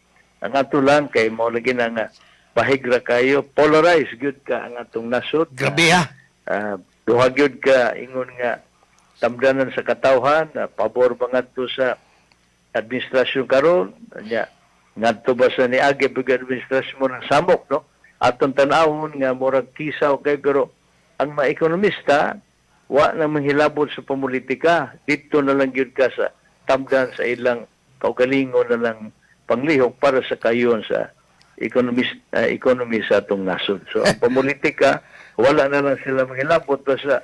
ang ato lang kay mo lagi na nga pahigra kayo, polarize good ka ang atong nasod. Grabe ha. Duha gyud ka ingon nga tamdanan sa katawhan, pabor ba ngadto sa administrasyon karon nya ngadto ba sa niagi pag administrasyon mo ng samok no? Atong tan-awon nga murag kisaw kay pero ang mga ekonomista wa na manghilabot sa politika dito na lang gyud ka sa tamdan sa ilang kaugalingon na lang panglihok para sa kayon sa economy sa atong nasod. So, ang politika, wala na lang sila manghilabot sa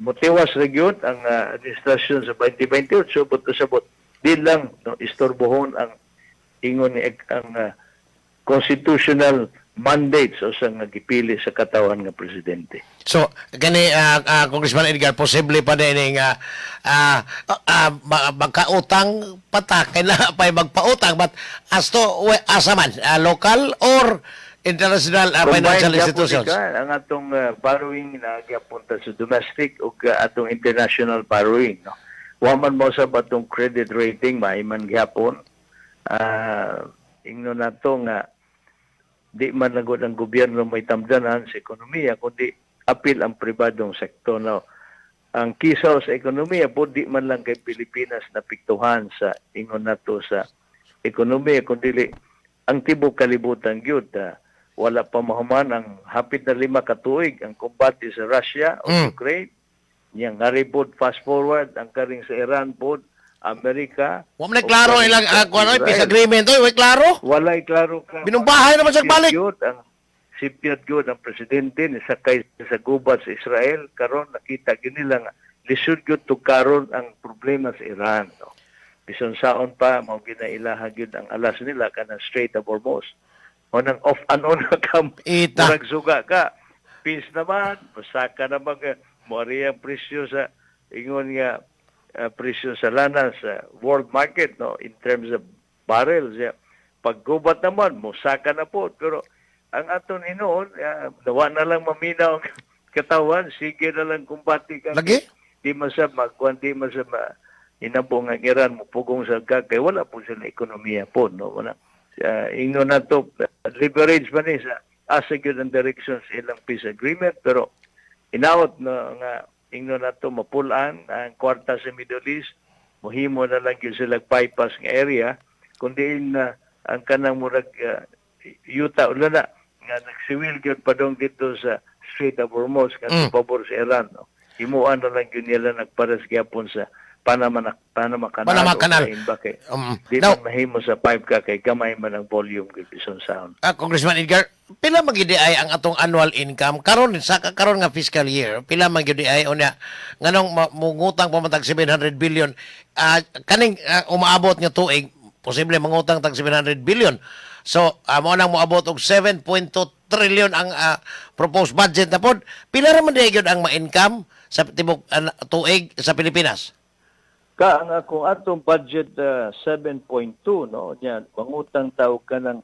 motiwas region ang administrasyon sa 2028. So, buto sabot, di lang no, istorbohon ang ingon ang constitutional mandates o sa gipili sa katawan nga presidente. So, gani Congressman Edgar, posible pa din nga magkautang patak, kailangan pa magpautang, but as to asa man, local or international financial institutions? Ang atong borrowing na giapunta sa domestic o atong international borrowing. No? Waman mo sa batong credit rating, maiman gihapon. Ingno na to nga di man nagod ang gobyerno may tamdanan sa ekonomiya kundi apil ang pribadong sektor. Now, ang kisaw sa ekonomiya po di man lang kay Pilipinas napiktuhan sa ingon nato sa ekonomiya kundi ang tibok kalibutan gyud. Wala pa mahuman ang hapit na 5 ka tuig ang kombate sa Russia o Ukraine. Yang ngaripod fast forward ang karing sa Iran po, Amerika. Wa man klaro ilang peace agreement oy, wa klaro. Walay klaro ka. Binumbahay naman sa balik. Sipyat gyud ang presidente ni sakay sa gubat sa Israel karon nakita gyud nila nga lisod gyud to karon ang problema sa Iran. No? Bisan saon pa mao ginailaha gyud ang alas nila kanang Strait of Hormuz. O nang off and on ka murag suga ka. Peace naman, masaka naman moari ang presyo sa ingon nga presyo sa lana sa world market no in terms of barrels. Paggubat naman mosaka na po pero ang aton hinoon dawa na lang maminaw ang katawan sige na lang kumbati ka. Lagi? Di masab magkuanti masab inabong ang Iran mo pugong sa kay wala po sila ekonomiya po no wala ingon na to leverage ba ni sa asig ang direction sa ilang peace agreement pero inaot na nga ingno na to mapulan ang kwarta sa Middle East mohimo na lang yun sila bypass nga area kundi ang kanang murag yuta ulo na nga nagsiwil gyud padong dito sa Strait of Hormuz nga pabor sa Iran no himuan na lang yun nila nagpares gyapon sa Panama Canal. Di man mahimo sa pipe ka kay gamay man ang volume kay bison sound. Congressman Edgar, pila magidi ay ang atong annual income karon sa karon nga fiscal year? Pila magidi ay unya nganong mungutang pamatag 700 billion kaning umaabot nga tuig posible mangutang tag 700 billion. So mo nang moabot og 7.2 trillion ang proposed budget na pod. Pila ra man gyud ang ma-income sa tibok tuig sa Pilipinas? Ang akong atong budget 7.2 no nya mangutang tawag ka ng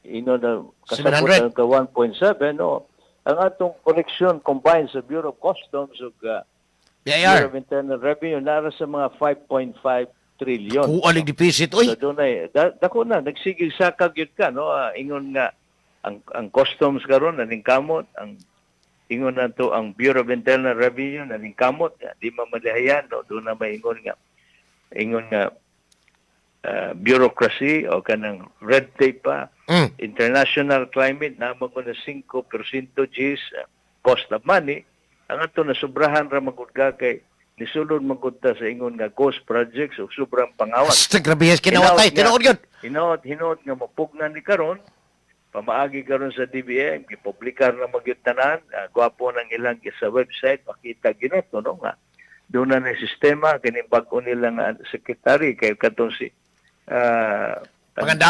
na kasabot ka 1.7 no ang atong collection combined sa Bureau of Customs ug Bureau of Internal Revenue nara sa mga 5.5 trillion. Alig deficit oy. So dunay dako na nagsigig sakag gyud ka no ingon nga ang customs karon naning kamot ang ingon na to ang Bureau of Internal Revenue naning kamot di mamadahayan no do na may ingon nga bureaucracy o kanang red tape pa international climate na mo na 5% Gs cost of money ang ato na sobrahan ra magud ka kay nisulod magud ta sa ingon nga ghost projects o sobrang pangawas. Grabe kinawatay tinuod gyud. Hinaot nga mapugnan ni karon pamaagi karon sa DBM gipublikar na magyud tanan gwapo nang ilang sa website makita ginato no nga doon na sistema kini bag-o nila nga secretary kay katong si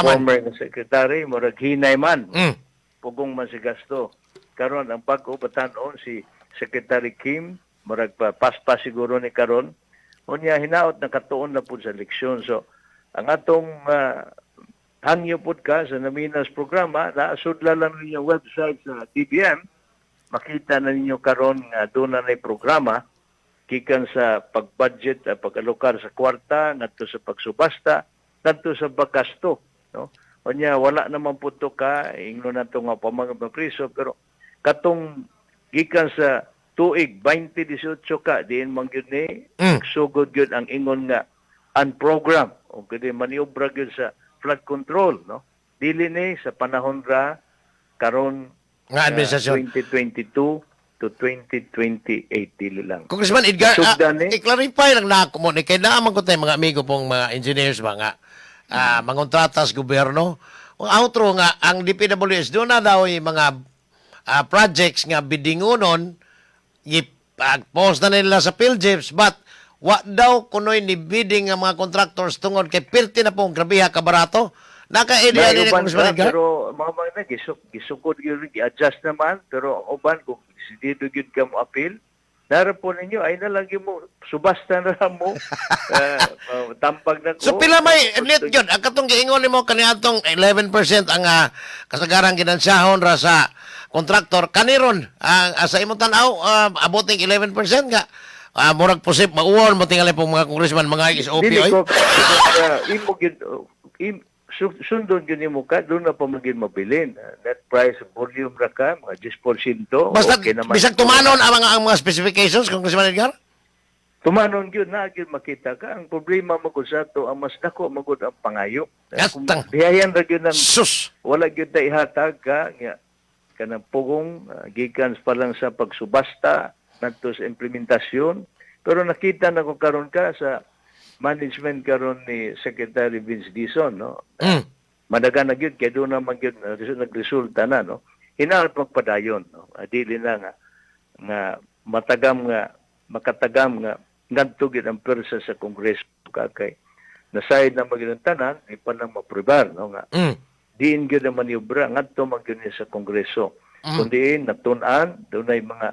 former secretary murag hinay man pugong man si gasto karon ang bag-o batan-on si Secretary Kim murag pa paspa siguro ni karon unya hinaot na katuon na pud sa eleksyon so ang atong hangyo pod ka sa Naminas programa, naasudla lang ninyo website sa DBM, makita na ninyo karon nga doon na programa, kikan sa pag-budget, pag-alokar sa kwarta, ngadto sa pagsubasta, ngadto sa bagasto. No? Onya, wala naman po to ka, ingno na ito nga pamangag priso, pero katong gikan sa tuig, 2018 ka, diin man yun ni, sugod yun ang ingon nga unprogram, o kaya maniobra yun sa flood control no dili ni sa panahon ra karon nga administrasyon 2022 to 2028 dili lang. Congressman Edgar, i-clarify lang na ako mo kay naaman ko tay mga amigo pong mga engineers mga mangontratas gobyerno. Ang outro nga ang DPWS do na daw yung mga projects nga bidingonon i-post na nila sa PhilJeps but wa daw kunoy ni bidding nga mga contractors tungod kay pirti na pong grabiha ka barato. Naka-idea din kung sa pero mga gisukod gyud gi-adjust naman pero uban kung decidido gyud ka mo appeal dara po ninyo ay nalagi mo subasta na lang mo tampag na ko. So pila may net gyud ang katong giingon nimo kaniadtong 11% ang kasagarang ginansyahon ra sa contractor kaniron sa imong tan-aw aboting 11% nga murag posip mauwon mo tingali pong mga congressman mga SOP ay sundon yun mo ka doon na pa maging mabilin net price volume ra ka mga 10% basta okay naman bisag tumanon ang mga specifications Congressman Edgar tumanon yun na yun makita ka. Ang problema magod sa to, ang mas dako magod ang pangayo. Kung biyayan ra yun ng wala yun na ihatag ka, nga, kanang pugong, gikan pa lang sa pagsubasta, nato sa implementasyon. Pero nakita na ko karon ka sa management karon ni Secretary Vince Dizon, no? Madaga na yun, kaya doon naman yun, nagresulta na, no? Hinaot magpadayon, no? Dili na nga matagam nga, makatagam nga, ngadto gid ang persa sa Kongreso kakay. Nasayad na magiging tanan, ay panang mapribar, no? Nga. Diin gid ang maniobra, ngadto magyud sa Kongreso. Kundi natun-an, doon ay mga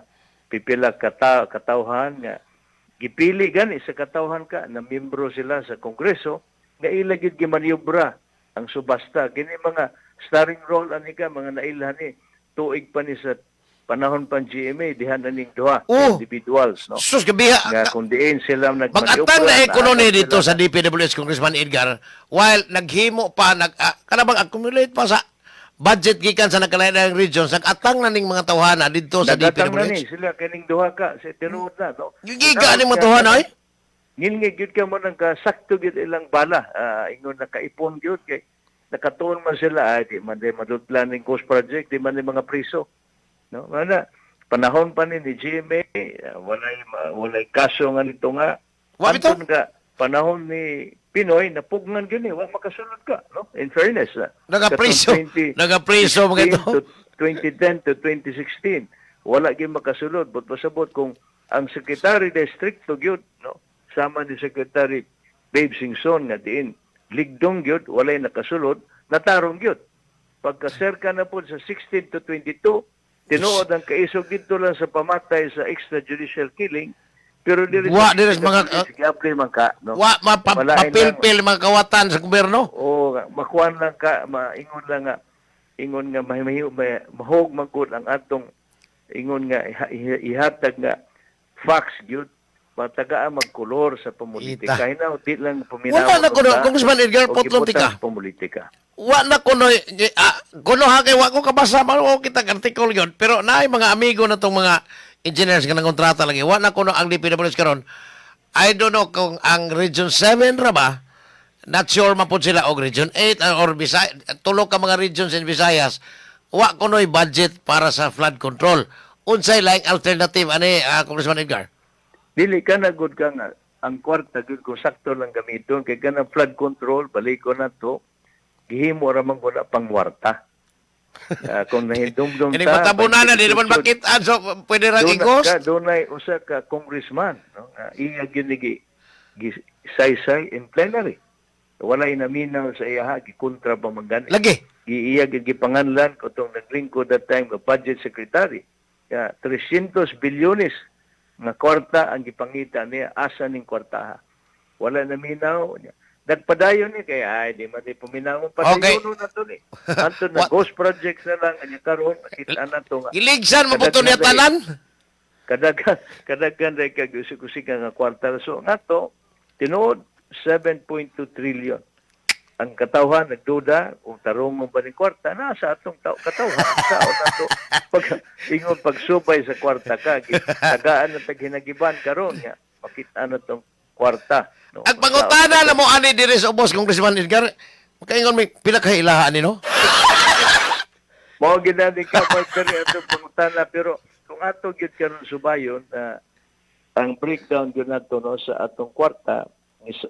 pipila katawhan nga, gipili gani sa katawhan ka na membro sila sa Kongreso, nga ilagid gimaniobra ang subasta. Kini mga starring role ani ka, mga nailhan ni, tuig pa ni sa panahon pang GMA, dihan na ning duha, individuals, no? Sus, gabiha. Nga kung diin sila nagmaniobra. Mag-atang na ekonomi dito sa DPWH, Congressman Edgar, while naghimo pa, kanabang accumulate pa sa budget gikan sa nagkalain regions, nag-atang na ning mga tawhana dito sa Nagatang na DPWH. ni, sila kaning duha ka, sa tinuod na, no? Giga ni mga tawhana, eh? Ngilngig yun ka mo nang kasakto yun ilang bala. Ingon nakaipon yun kay nakatuon man sila. Di man di madutlan ng Ghost Project, di man di mga priso. No? Mana, panahon pa ni GMA, walay kaso nga nito nga. Antun ka, panahon ni Pinoy, napugnan yun eh. Wala makasunod ka, no? In fairness. Nagapriso. Nagapriso mga ito. 2010 to 2016. Wala gyud makasulod. But pasabot kung ang Secretary District to yun, no? Sama ni Secretary Babe Singson nga diin ligdong gyud walay nakasulod, natarong gyud. Pagkaserka na po sa 16 to 22, tinuod ang kaisog dito lang sa pamatay sa extrajudicial killing, pero dili mga man ka, no? Mapapilpil mga kawatan sa gobyerno. O makuan lang ka, maingon lang nga, ingon nga mahog magkod ang atong ingon nga ihatag nga facts gyud, matagaan magkulor sa politika. Kaya na, di lang puminaw. Wala na kuno, Congressman Edgar, potrontika. Politika. Wala na kuno, kuno hagay, wala ko kabasa, o kita article yun, pero naay mga amigo na itong mga engineers ka ng kontrata lagi, wala na kuno ang DPWH karon. I don't know kung ang Region 7 ra ba, not sure mapod sila, o Region 8 or Visayas, tulog ka mga regions in Visayas, wala kuno'y budget para sa flood control. Unsay like alternative, ani, Congressman Edgar? Dili ka na good ka nga. Ang kwarta, good kung sakto lang gamiton. Kaya ka ng flood control, balik ko na to. Gihimo ramang ko na pangwarta. Kung nahindumdum Ini matabunan na, di naman makitaan. So, pwede rang igos? Doon ay usa ka congressman. No? Iya ginigi saysay in plenary. Wala inaminaw sa iya, gikontra pa magani. Lagi? Iya gipanganlan ko itong naglingkod that time, budget secretary. 300 bilyones nga kwarta ang gipangita niya, asa ning kwartaha. Wala na minaw. Nagpadayon ni kaya ay di man di puminaw pa okay. Na to ni. Anto na ghost projects na lang anya karon nakita na to nga. Iligsan mo puto niya tanan. Kadagan ray kag usik-usik nga kwarta so ngato tinuod 7.2 trillion. Ang katawhan nagduda kung tarong mo ba ni kwarta na sa atong katawhan sao na to ingon pagsubay sa kwarta ka tagaan na taghinagiban karon nya makita na tong kwarta no? Ang pangutana na mo ani diri sa ubos Congressman Edgar makaingon mi pila ka ilaha ni no mo ginani ka pagkari atong pangutana pero kung ato gyud karon subayon ang breakdown gyud nato no sa atong kwarta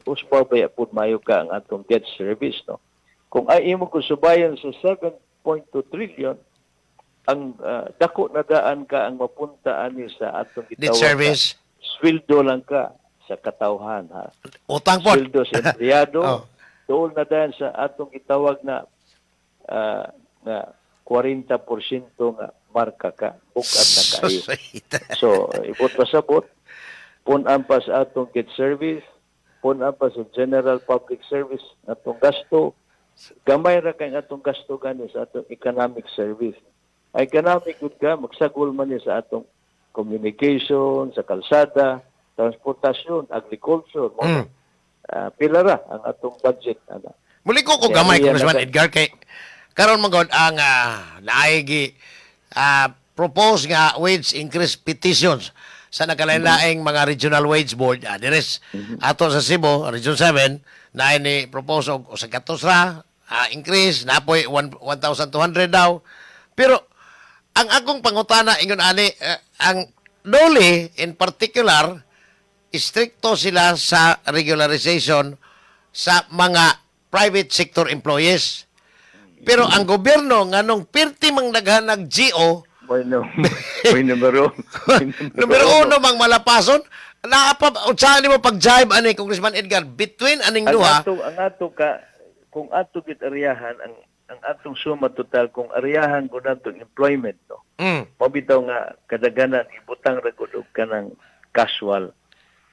uspa ba pud mayo ka ang atong debt service no kung ay imo ko subayan sa 7.2 trillion ang dako na daan ka ang mapunta ani sa atong debt service sweldo lang ka sa katawhan ha utang po sweldo sa empleyado doon na daan sa atong itawag na 40% nga marka ka bukat na kayo so ibot pasabot punan pa sa atong debt service punan pa sa general public service atong gasto gamay ra kay atong gasto gani sa atong economic service ay economic good ka magsagol man ni sa atong communication sa kalsada transportasyon agriculture pila ra ang atong budget ana muli ko gamay Congressman Edgar kay karon magod ang naay gi propose nga wage increase petitions sa nagkalain-laing mga regional wage board, deres ato sa Cebu, Region 7, na ini propose og sa katos ra, increase, napoy 1,200 daw. Pero, ang akong pangutana, ingon ani, ang Dole, in particular, stricto sila sa regularization sa mga private sector employees. Pero ang gobyerno, nganong pirti mang daghan nag-GO, Bueno, numero numero 1 mang malapason, unsahan nimo pag-jibe ani Congressman Edgar between aning duha? ang ato ka, kung ato git ariyahan, ang atong suma total, kung ariyahan ko natong employment, no? Mabitaw nga, kadaganan, ibutang ragod ka ng casual.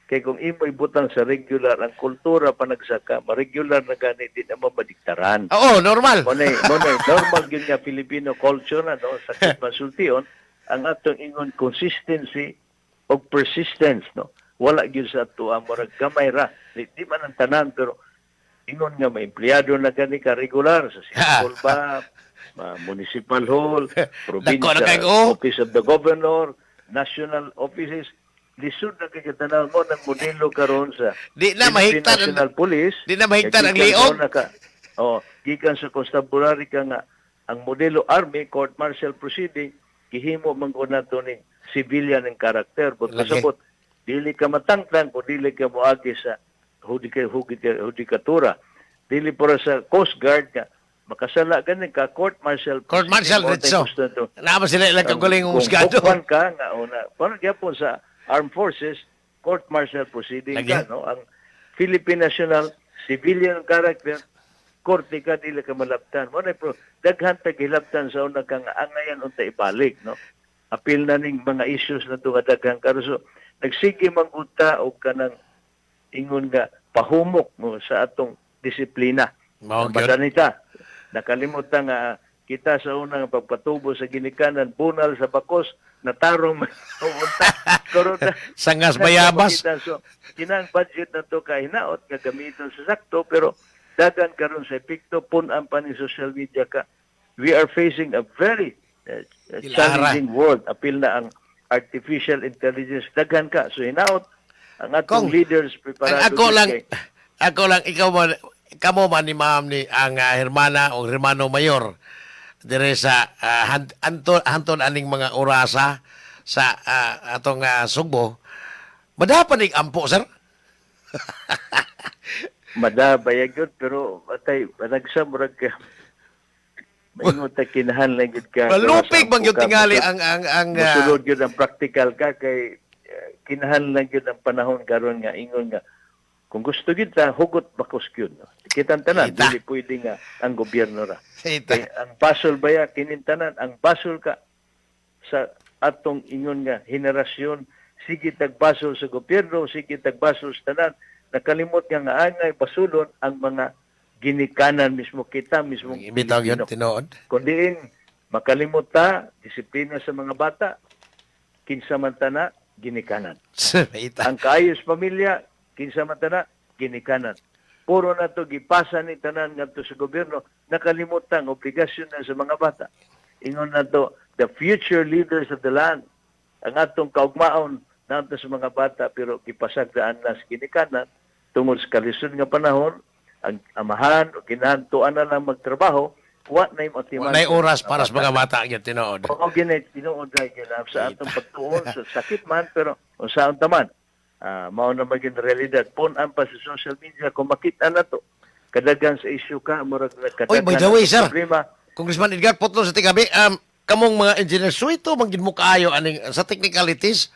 Kaya kung imo ibutang sa regular, ang kultura pa nagsaka, ma-regular na ganit din ang mabadiktaran. Oo, normal. Monay, normal yun nga Filipino culture na, no? Sakit masultion, ang atong ingon consistency o persistence, no? Wala yun sa ato, marag gamay ra. Di man ang tanan, pero ingon nga may empleyado na gani ka regular sa city hall ba, municipal hall, provincial office of the governor, national offices. Lisod na kagitanaw mo ng modelo karon sa National Police. Di na mahigtan ang liog. Gikan sa constabulary ka nga, ang modelo Army, court martial proceeding, gihimo man ko nato ni civilian ng karakter. But kasabot, dili ka matangtang o dili ka moagi sa hudikatura. Dili para sa Coast Guard nga, makasala ganin ka, court martial ritso. Naman sila ilang kaguling husgado. Kung ka nga, parang gyapon sa Armed Forces, court martial proceeding ka, no? Ang Philippine National Civilian Character, korte ka, dili ka malaptan. Mo na pero daghan ta gilaptan sa una kang angayan unta ibalik, no? Apil na ning mga issues na to nga daghan karon. So nagsige man unta og kanang ingon nga pahumok mo sa atong disiplina. Badanita. Nakalimutan nga kita sa unang pagpatubo sa ginikanan, bunal sa bakos, natarong sangas bayabas. So, kinang budget na to kahinaot, gagamitin sa sakto, pero dagan karon sa epekto, punan pa ni social media ka. We are facing a very challenging world. Apil na ang artificial intelligence. Dagan ka. So, hinaot, ang atong leaders preparado. Ako lang, kamo man ni ma'am ni ang hermana o hermano mayor dire sa hanton aning mga orasa sa atong Sugbo. Madapanig ampo, sir? Madabayag yun, pero nagsamurag ka. Maingon ta kinahan lang yun ka. Malupig bang yung tingali ang musulod yun ang practical ka kay kinahan lang yun ang panahon karon nga ingon nga kung gusto kita, hugot bakos yun. No? Kitang tanan, hindi pwede nga ang gobyerno ra. Ang basol baya, kinintanan, ang basol ka sa atong ingon nga henerasyon, sige tagbasol sa gobyerno, sige tagbasol sa tanan, nakalimot nga angay basulon ang mga ginikanan mismo kita, mismo ibitaw yun, tinood. Kundiin, makalimot ta, disiplina sa mga bata, kinsa man tana, ginikanan. Ang kaayos pamilya, kinsa man tana, ginikanan. Puro na to gipasa ni tanan ngadto sa gobyerno, nakalimutan obligasyon na sa mga bata. Ingon na to, the future leaders of the land, ang atong kaugmaon nato sa mga bata, pero gipasagdaan na sa ginikanan, tungod sa kalisod nga panahon, ang amahan o kinahantuan na lang magtrabaho, wa na yung otiman. Wa na oras para sa mga bata yung tinood. Oo, tinood na yun sa atong pagtuon, sa sakit man, pero kung saan taman, mao na maging realidad. Punan pa sa social media, kung makita na to, kadagan sa issue ka, murag kadagan. Oy, by the way, sir, Congressman Edgar, putlo sa tigabi, kamong mga engineers, so ito, manggin mo kaayo, aning, sa technicalities,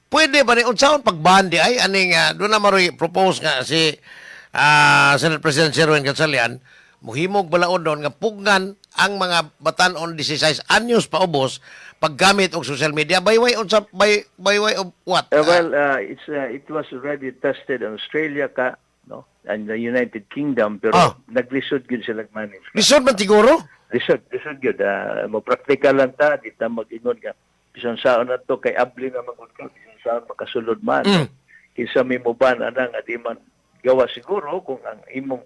pwede ba ni unsaon pagbandi ay, aning, doon na maroy propose nga si Senate President Sherwin Gatchalian, muhimog balaod doon nga pugnan ang mga batan-on 16 anyos paubos paggamit og social media by way of what? It was already tested in Australia no, and the United Kingdom, pero naglisod gyud sila manage. Lisod man siguro? Lisod gyud. Mo praktikal lang ta, di ta mag-ingon nga bisan saon na to kay abli na magud ka, bisan saon makasulod man. Kinsa may moban ana nga di man gawa siguro kung ang imong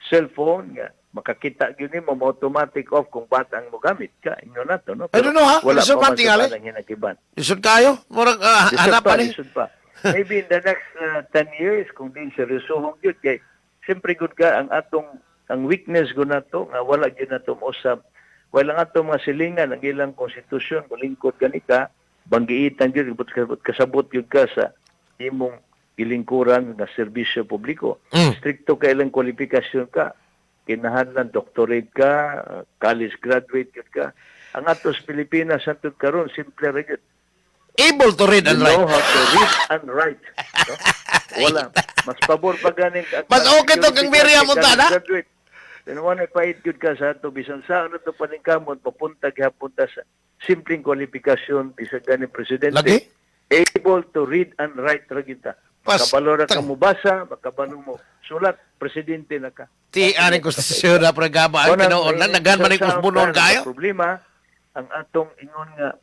cellphone nga makakita gyud nimo mo automatic off kung bata ang mogamit ka inyo na to, no? I don't know, ha? Wala Lisod pa man tingali. ang hinagiban. Lisod kayo? Murag hanap pa ni. Lisod pa. Maybe in the next 10 years kung di seryosohon gyud kay siyempre good ka ang weakness ko na to nga wala gyud na to usab. Wala nga to mga silingan ang ilang konstitusyon kung lingkod ganika banggiitan gyud kasabot gyud ka sa imong gilingkuran nga serbisyo publiko. Stricto ka ilang kwalifikasyon ka. Kinahanglan doctorate ka, college graduate gyud ka. Ang atos Pilipinas atud karon simple ra gyud. Able to read and You write. know how to read and write. No? Wala. Mas pabor pa ganing Mas okay to kang Miriam mo ta, na? Tinuwan ay pahit yun ka sa ato. Bisan sa ano to paningkamot, papunta gihapunta sa simpleng kwalifikasyon bisan ganing presidente. Lagi? Able to read and write ra kita. Makabalo ra ka mo basa, makabalo mo sulat, presidente na ka. Ti aning konstitusyon na pragaba ang pinoon lang nagan man ikos bunon kayo. Problema ang atong ingon nga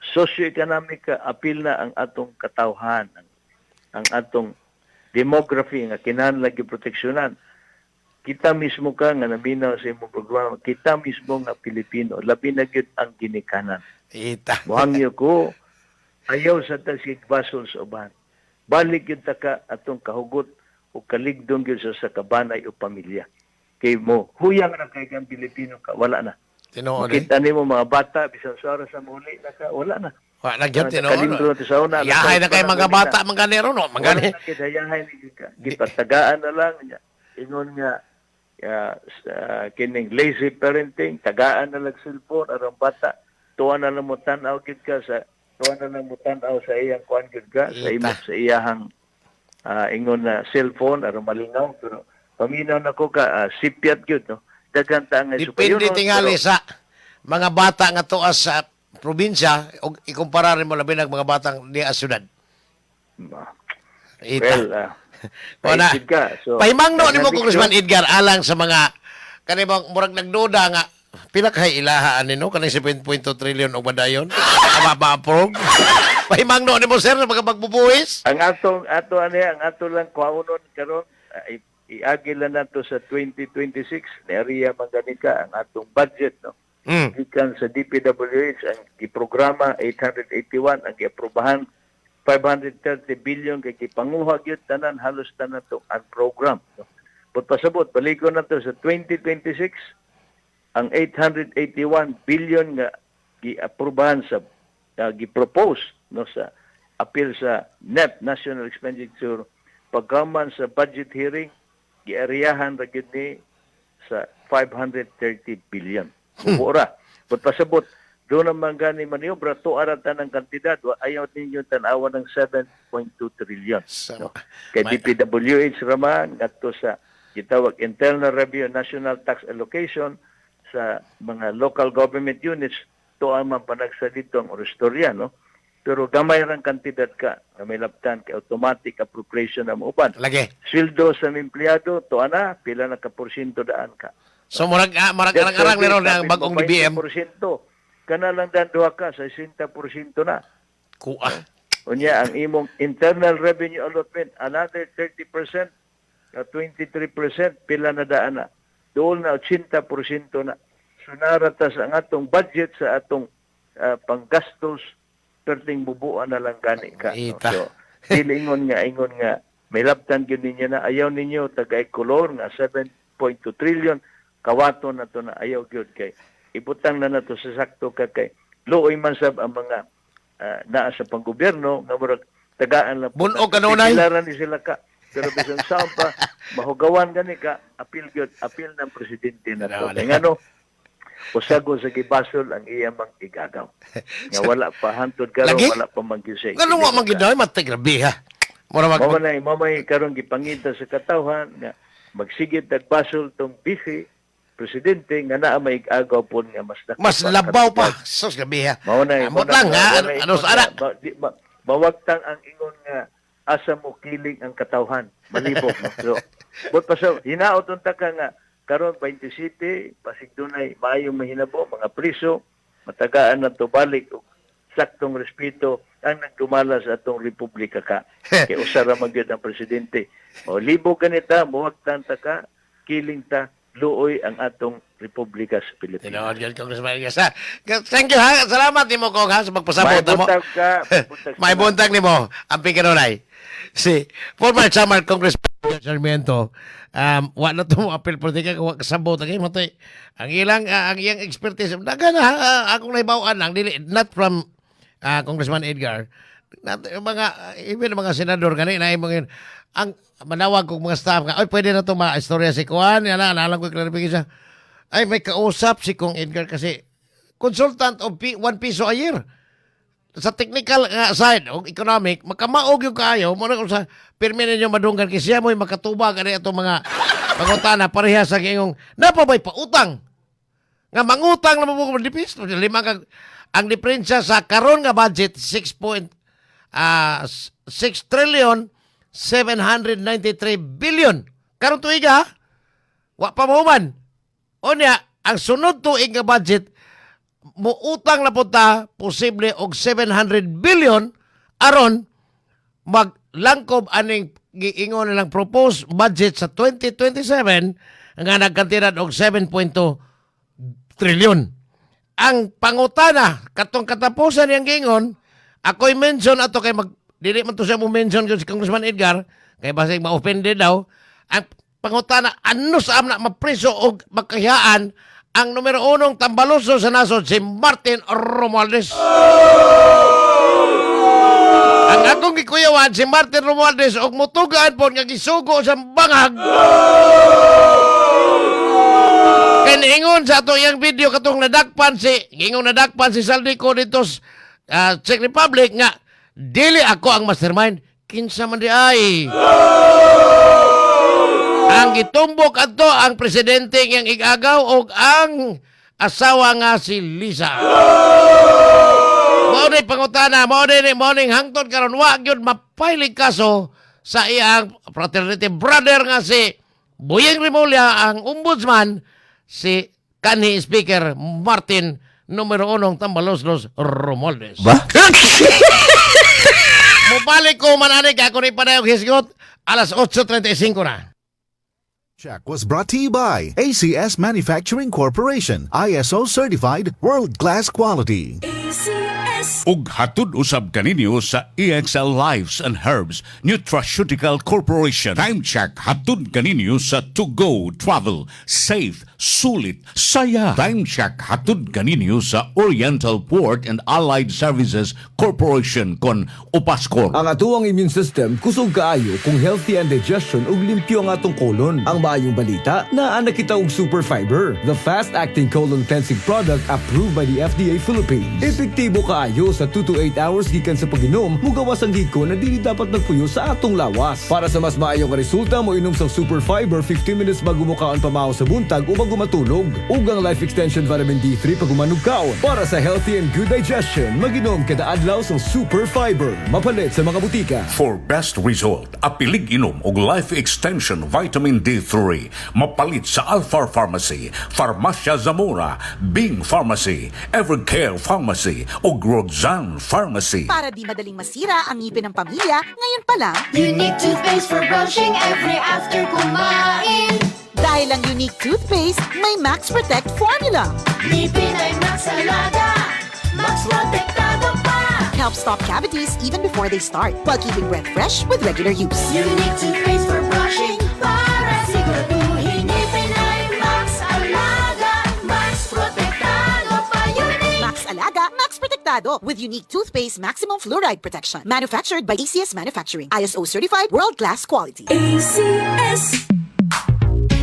socio-economic appeal na ang atong katawhan, ang atong demography nga kinahanglan proteksyonan. Kita mismo ka nga naminaw sa imong programa, kita mismo nga Pilipino, labi na gyud ang ginikanan. Ita. Buhangyo ko, ayaw sa tasig basol sa uban. Balik yun ta ka atong kahugot o kaligdong yun sa kabanay o pamilya. Kay mo, huyang na kay kang Pilipino ka, wala na. Tinoon Makita nimo mga bata, bisan sa oras sa muli, wala na. Wa na gyud Kalindro tinoon. sa una. Yahay na kay mga bata manganero no, mangani. Wala na kidayahay ni ka. Gipatagaan na lang niya. Ingon nga kining lazy parenting, tagaan na lang cellphone arang bata. Tuwa na lang mo tanaw gid ka sa iyang kuan gid ka sa iyahang ingon na cellphone arang malingaw pero paminaw nako ka sipiat gyud no. Daghan ta nga Depende tingali sa mga bata nga tuas sa probinsya o ikumpara rin mo labi ng mga batang di syudad. Ita. Wala. So, Pahimangno ni mo Congressman Edgar alang sa mga kanibang murag nagduda nga pila kay ilahaan nino kanang 7.2 trillion og badayon. Mapa-approve. Pahimangno ni mo sir sa mga pagbubuhis. Ang ato lang kwaunon karon iagila nato sa 2026 na area mangganika ang atong budget no. Gikan sa DPWH ang giprograma 881 ang giaprobahan 530 billion kay gipanguha gyud tanan halos tanan to ang program no. But pasabot balikon nato sa 2026 ang 881 billion nga giaprobahan sa gipropose no sa appeal sa net national expenditure pagkaman sa budget hearing giariyahan ra gyud ni sa 530 billion. Ora. But pasabot doon naman gani maniobra to aratan ng kantidad ayaw ninyo tanawan ng 7.2 trillion. No? Kay DPWH raman ngadto sa gitawag Internal Revenue National Tax Allocation sa mga local government units to man panagsa dito ang restorya no. Pero gamay rang kantidad ka nga may laptan kay automatic appropriation na uban. Lagi. Sweldo sa empleyado to ana pila na ka porsyento daan ka. So murag arang-arang ni ron ang bagong BBM. 20% kana lang dan duha ka sa 60% na. Kuha. Unya ang imong internal revenue allotment another 30%, 23% pila na daan na. Doon na 80% na. Sunaratas ang atong budget sa atong panggastos perting bubuan na lang gani ka. No? So, ingon nga, may laptan yun ninyo na ayaw ninyo tagay kolor nga 7.2 trillion, kawato na to na ayaw yun kay. Ibutang na to sa sakto ka kay. Luoy man sab ang mga naa sa panggobyerno, nga murag tagaan lang. Bunog kanunay. Pilaran ni sila ka. Pero bisan saan pa, mahugawan gani ka, apil ng presidente na to. Ngano, usago sa gibasol ang iyang igagaw. Nga wala pa hantod karon wala pa mangyusay. Ngano wa man gid matigrabi ha. Mamay karon gipangita sa katawhan nga magsigid nagbasol tong bihi presidente nga naa may igagaw pon nga mas labaw pa. Sus gabi ha. Amot lang ha. Ano sa ana? Bawagtang ang ingon nga asa mo kiling ang katawhan. Malibog. So, but pa sa hinaot unta ka nga karon 27 pasig dunay maayong mahinabo mga priso matagaan na to balik og saktong respeto ang nagtumala sa atong republika ka kay usa ra magyud ang presidente o libo ganita muwagtan ta ka kiling ta luoy ang atong Republika sa Pilipinas. Tinood yun, Congressman Elias. Thank you, ha. Salamat ni mo, Kong, ha, sa magpasabot May mo. buntag ka. May buntag ni mo. Ang pikanunay. Si former Samar Congressman Sarmiento, wala to mo apel politika kung kasabot ang matay. Ang iyang expertise, daga na, akong naibawaan lang, not from Congressman Edgar, even mga senador kanina, ang manawag kong mga staff nga, ay, pwede na ito ma-istorya si Kuan, alam ko clarification. Ay, may kausap si Kong Edgar kasi consultant of 1 piso a year. Sa technical side, o economic, makamaog yung kayo, muna kung sa pirmi ninyo madunggan, kasi siya mo'y makatubag ano itong mga pangutana, pareha sa kayong, napabay pa utang. Nga mangutang na mo dipis, ang diferensya sa karon nga budget, 6 trillion 793 billion. Karong tuig ha? Wa pa mo man. O niya, ang sunod tuig nga budget, muutang na punta, posible og 700 billion aron maglangkob aning giingon nilang proposed budget sa 2027 nga nagkantinan og 7.2 trillion. Ang pangutana, katong katapusan niyang gingon, ako'y mention ato kay dili man to siya mo mention si Congressman Edgar, kay basig ma-offended daw. Ang pangutana, ano sa amna mapreso o magkahiyaan ang numero 1 tambaloso sa nasod, si Martin Romualdez. Ang akong gikuyawan, si Martin Romualdez, og mutugaan po nga gisugo sa bangag. Kaya niingon sa ato yung video katong nadakpan si Saldico dito sa Czech Republic nga, dili ako ang mastermind, kinsa man di ay. Ang gitumbok ato ang presidente ng igagaw o ang asawa nga si Lisa. Mao ni pangutana, mao ni hangtod karon wa gyud mapailig kaso sa iyang fraternity brother nga si Boyeng Rimulya, ang ombudsman si kanhi Speaker Martin numero 1 Tambaloslos Romualdez. Ba? Mubalik ko manani ka kung ipanayog hisgot, alas 8:35 na. Check was brought to you by ACS Manufacturing Corporation, ISO certified world-class quality. Ug hatud usab kaninyo sa EXL Lives and Herbs Nutraceutical Corporation. Time check hatud kaninyo sa To Go Travel Safe Sulit Saya. Time check hatud kaninyo sa Oriental Port and Allied Services Corporation kon Upaskor. Ang atuang immune system kusog kaayo kung healthy and digestion ug limpyo ang atong kolon. Ang maayong balita, naa nakita og Super Fiber, the fast-acting colon cleansing product approved by the FDA Philippines. Epektibo kaayo sa 2 to 8 hours gikan sa pag-inom, mugawas ang giko na dili dapat nagpuyo sa atong lawas. Para sa mas maayong resulta, mo inom sa Super Fiber 15 minutes bago mo kaon pamahaw sa buntag o bago matulog. Ug ang Life Extension Vitamin D3 pag umanog kaon. Para sa healthy and good digestion, mag-inom kada adlaw sa Super Fiber. Mapalit sa mga butika. For best result, apilig inom og Life Extension Vitamin D3. Mapalit sa Alpha Pharmacy, Farmacia Zamora, Bing Pharmacy, Evercare Pharmacy ug Roxanne Pharmacy. Para di madaling masira ang ngipin ng pamilya, ngayon pa lang, Unique toothpaste for brushing every after kumain. dahil ang Unique toothpaste may Max Protect formula. Ngipin ay Max Alaga, Max Protektado pa. Helps stop cavities even before they start, while keeping breath fresh with regular use. Unique toothpaste for brushing para siguraduhin ngipin ay Max Alaga, Max Protektado pa. Unique Max Alaga, Max Protectado with Unique toothpaste maximum fluoride protection. Manufactured by ACS Manufacturing. ISO certified world-class quality. ACS.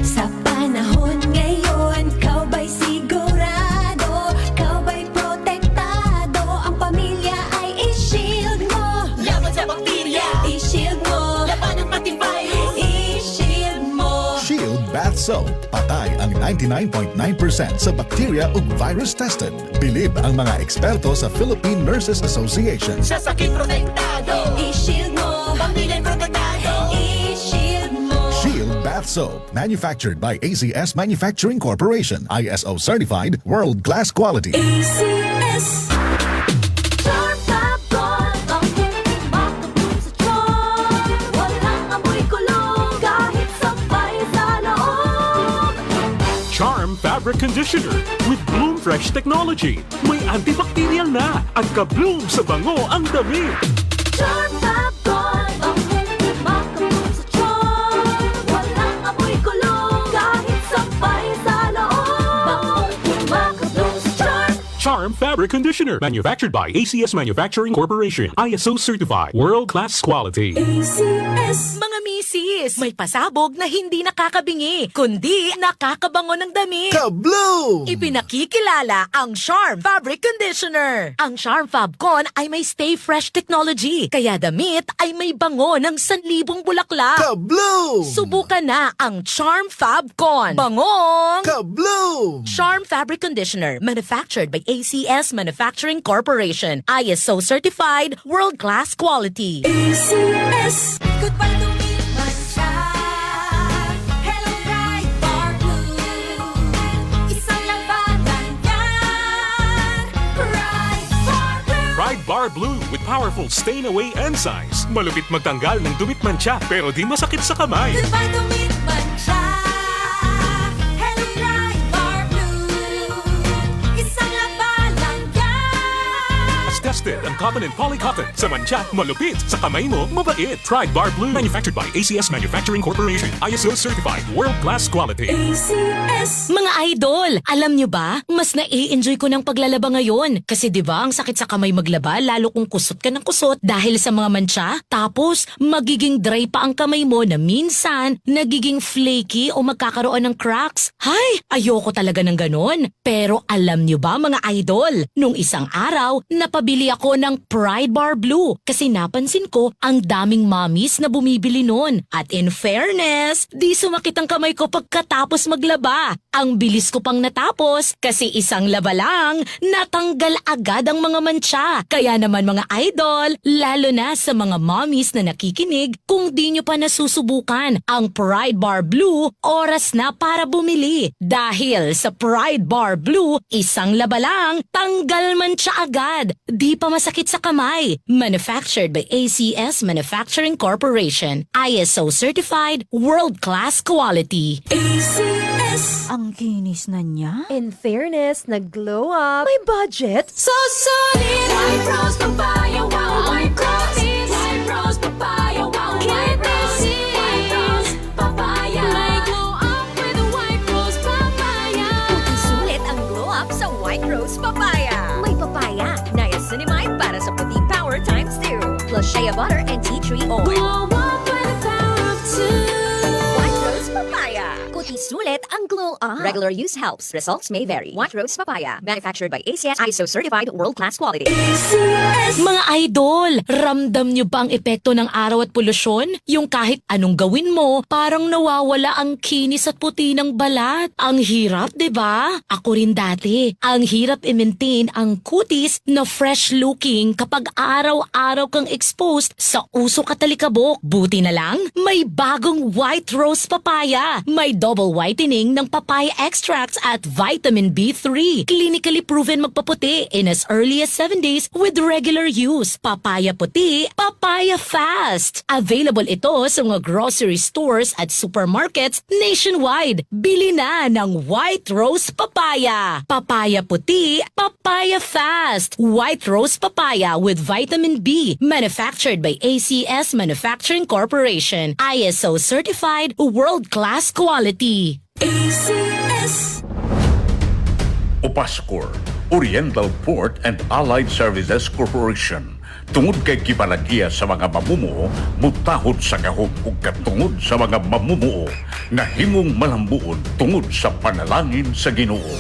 Sa panahon ngayon, kau ba'y sigurado? Kau ba'y protektado? Ang pamilya ay i-shield mo. Laban sa bakterya, i-shield mo. Laban ng pati virus, i-shield mo. Shield Bath Soap. Patay ang 99.9% sa bacteria ug virus tested. Bilib ang mga eksperto sa Philippine Nurses Association. Sa sakit protektado, i-shield mo. Pamilya protektado, i-shield mo. Shield Bath Soap. Manufactured by ACS Manufacturing Corporation. ISO certified world-class quality. ACS. Portable, ang hiling makatulog sa tiyan. Walang amoy kulog kahit sabay sa loob. Fabric Conditioner with Bloom Fresh Technology. May antibacterial na at ka-bloom sa bango ang damit. Charm Fab Gone, ang hindi makabog sa charm. Walang amoy kulong, kahit sabay sa loob. Bangong makabog sa charm. Charm Fabric Conditioner, manufactured by ACS Manufacturing Corporation. ISO certified, world-class quality. ACS. Mga misis, may pasabog na hindi nakakabingi, kundi nakakabango ng damit. Ka-bloom! Ipinakikilala ang Charm Fabric Conditioner. Ang Charm Fab Con ay may Stay Fresh technology, kaya damit ay may bango ng 1,000 bulaklak. Ka-bloom! Subukan na ang Charm Fab Con. Bangong! Ka-bloom! Charm Fabric Conditioner, manufactured by ACS Manufacturing Corporation. ISO certified, world-class quality. ACS. Goodbye to me, Mancha. Hello, bright bar blue. Isang labanan yan. Bright bar blue. Pride Bar Blue with powerful stain-away enzymes. Malupit magtanggal ng dumit mancha pero di masakit sa kamay. Goodbye to me, Mancha. Hello, bright bar blue. Isang labanan yan. As tested ang cotton and polycotton. Sa mancha, malupit. Sa kamay mo, mabait. Pride Bar Blue, manufactured by ACS Manufacturing Corporation. ISO certified, world-class quality. ACS. Mga idol, alam nyo ba, mas nai-enjoy ko ng paglalaba ngayon. Kasi di ba ang sakit sa kamay maglaba, lalo kung kusot ka ng kusot dahil sa mga mancha. Tapos, magiging dry pa ang kamay mo na minsan, nagiging flaky o magkakaroon ng cracks. Hay, ayoko talaga ng ganon. Pero alam nyo ba mga idol, nung isang araw, napabili ako ng Pride Bar Blue kasi napansin ko ang daming mommies na bumibili nun. At in fairness, di sumakit ang kamay ko pagkatapos maglaba. Ang bilis ko pang natapos kasi isang laba lang, natanggal agad ang mga mancha. Kaya naman mga idol, lalo na sa mga mommies na nakikinig, kung di nyo pa nasusubukan ang Pride Bar Blue, oras na para bumili. Dahil sa Pride Bar Blue, isang laba lang, tanggal mancha agad. Di pa masakit sa kamay. Manufactured by ACS Manufacturing Corporation. ISO certified, world-class quality. ACS. Ang kinis na niya. In fairness, nag-glow up. May budget. So solid. White rose papaya, wow. White rose. White rose papaya, wow. White rose. White rose papaya. May glow up with a white rose papaya. Puting sulit ang glow up sa White Rose Papaya. May papaya, niacinamide para sa puting power times 2. Plus shea butter and tea tree oil. Glow up with the power of 2. White Rose Papaya. Puting sulit ang glow up. Regular use helps. Results may vary. White Rose Papaya. Manufactured by ACS ISO certified world-class quality. ACS. Mga idol, ramdam nyo ba ang epekto ng araw at polusyon? Yung kahit anong gawin mo, parang nawawala ang kinis at puti ng balat. Ang hirap, di ba? Ako rin dati. Ang hirap i-maintain ang kutis na fresh looking kapag araw-araw kang exposed sa usok at talikabok. Buti na lang, may bagong White Rose Papaya. May double whitening ng papaya extracts at vitamin B3. Clinically proven magpaputi in as early as 7 days with regular use. Papaya puti, papaya fast. Available ito sa mga grocery stores at supermarkets nationwide. Bili na ng White Rose Papaya. Papaya puti, papaya fast. White Rose Papaya with vitamin B. Manufactured by ACS Manufacturing Corporation. ISO certified, world-class quality. ACS. Opascor, Oriental Port and Allied Services Corporation. Tungod kay kipalagiya sa mga mamumuo, mutahod sa kahog ug katungod sa mga mamumuo nga himong malambuon tungod sa panalangin sa Ginoo.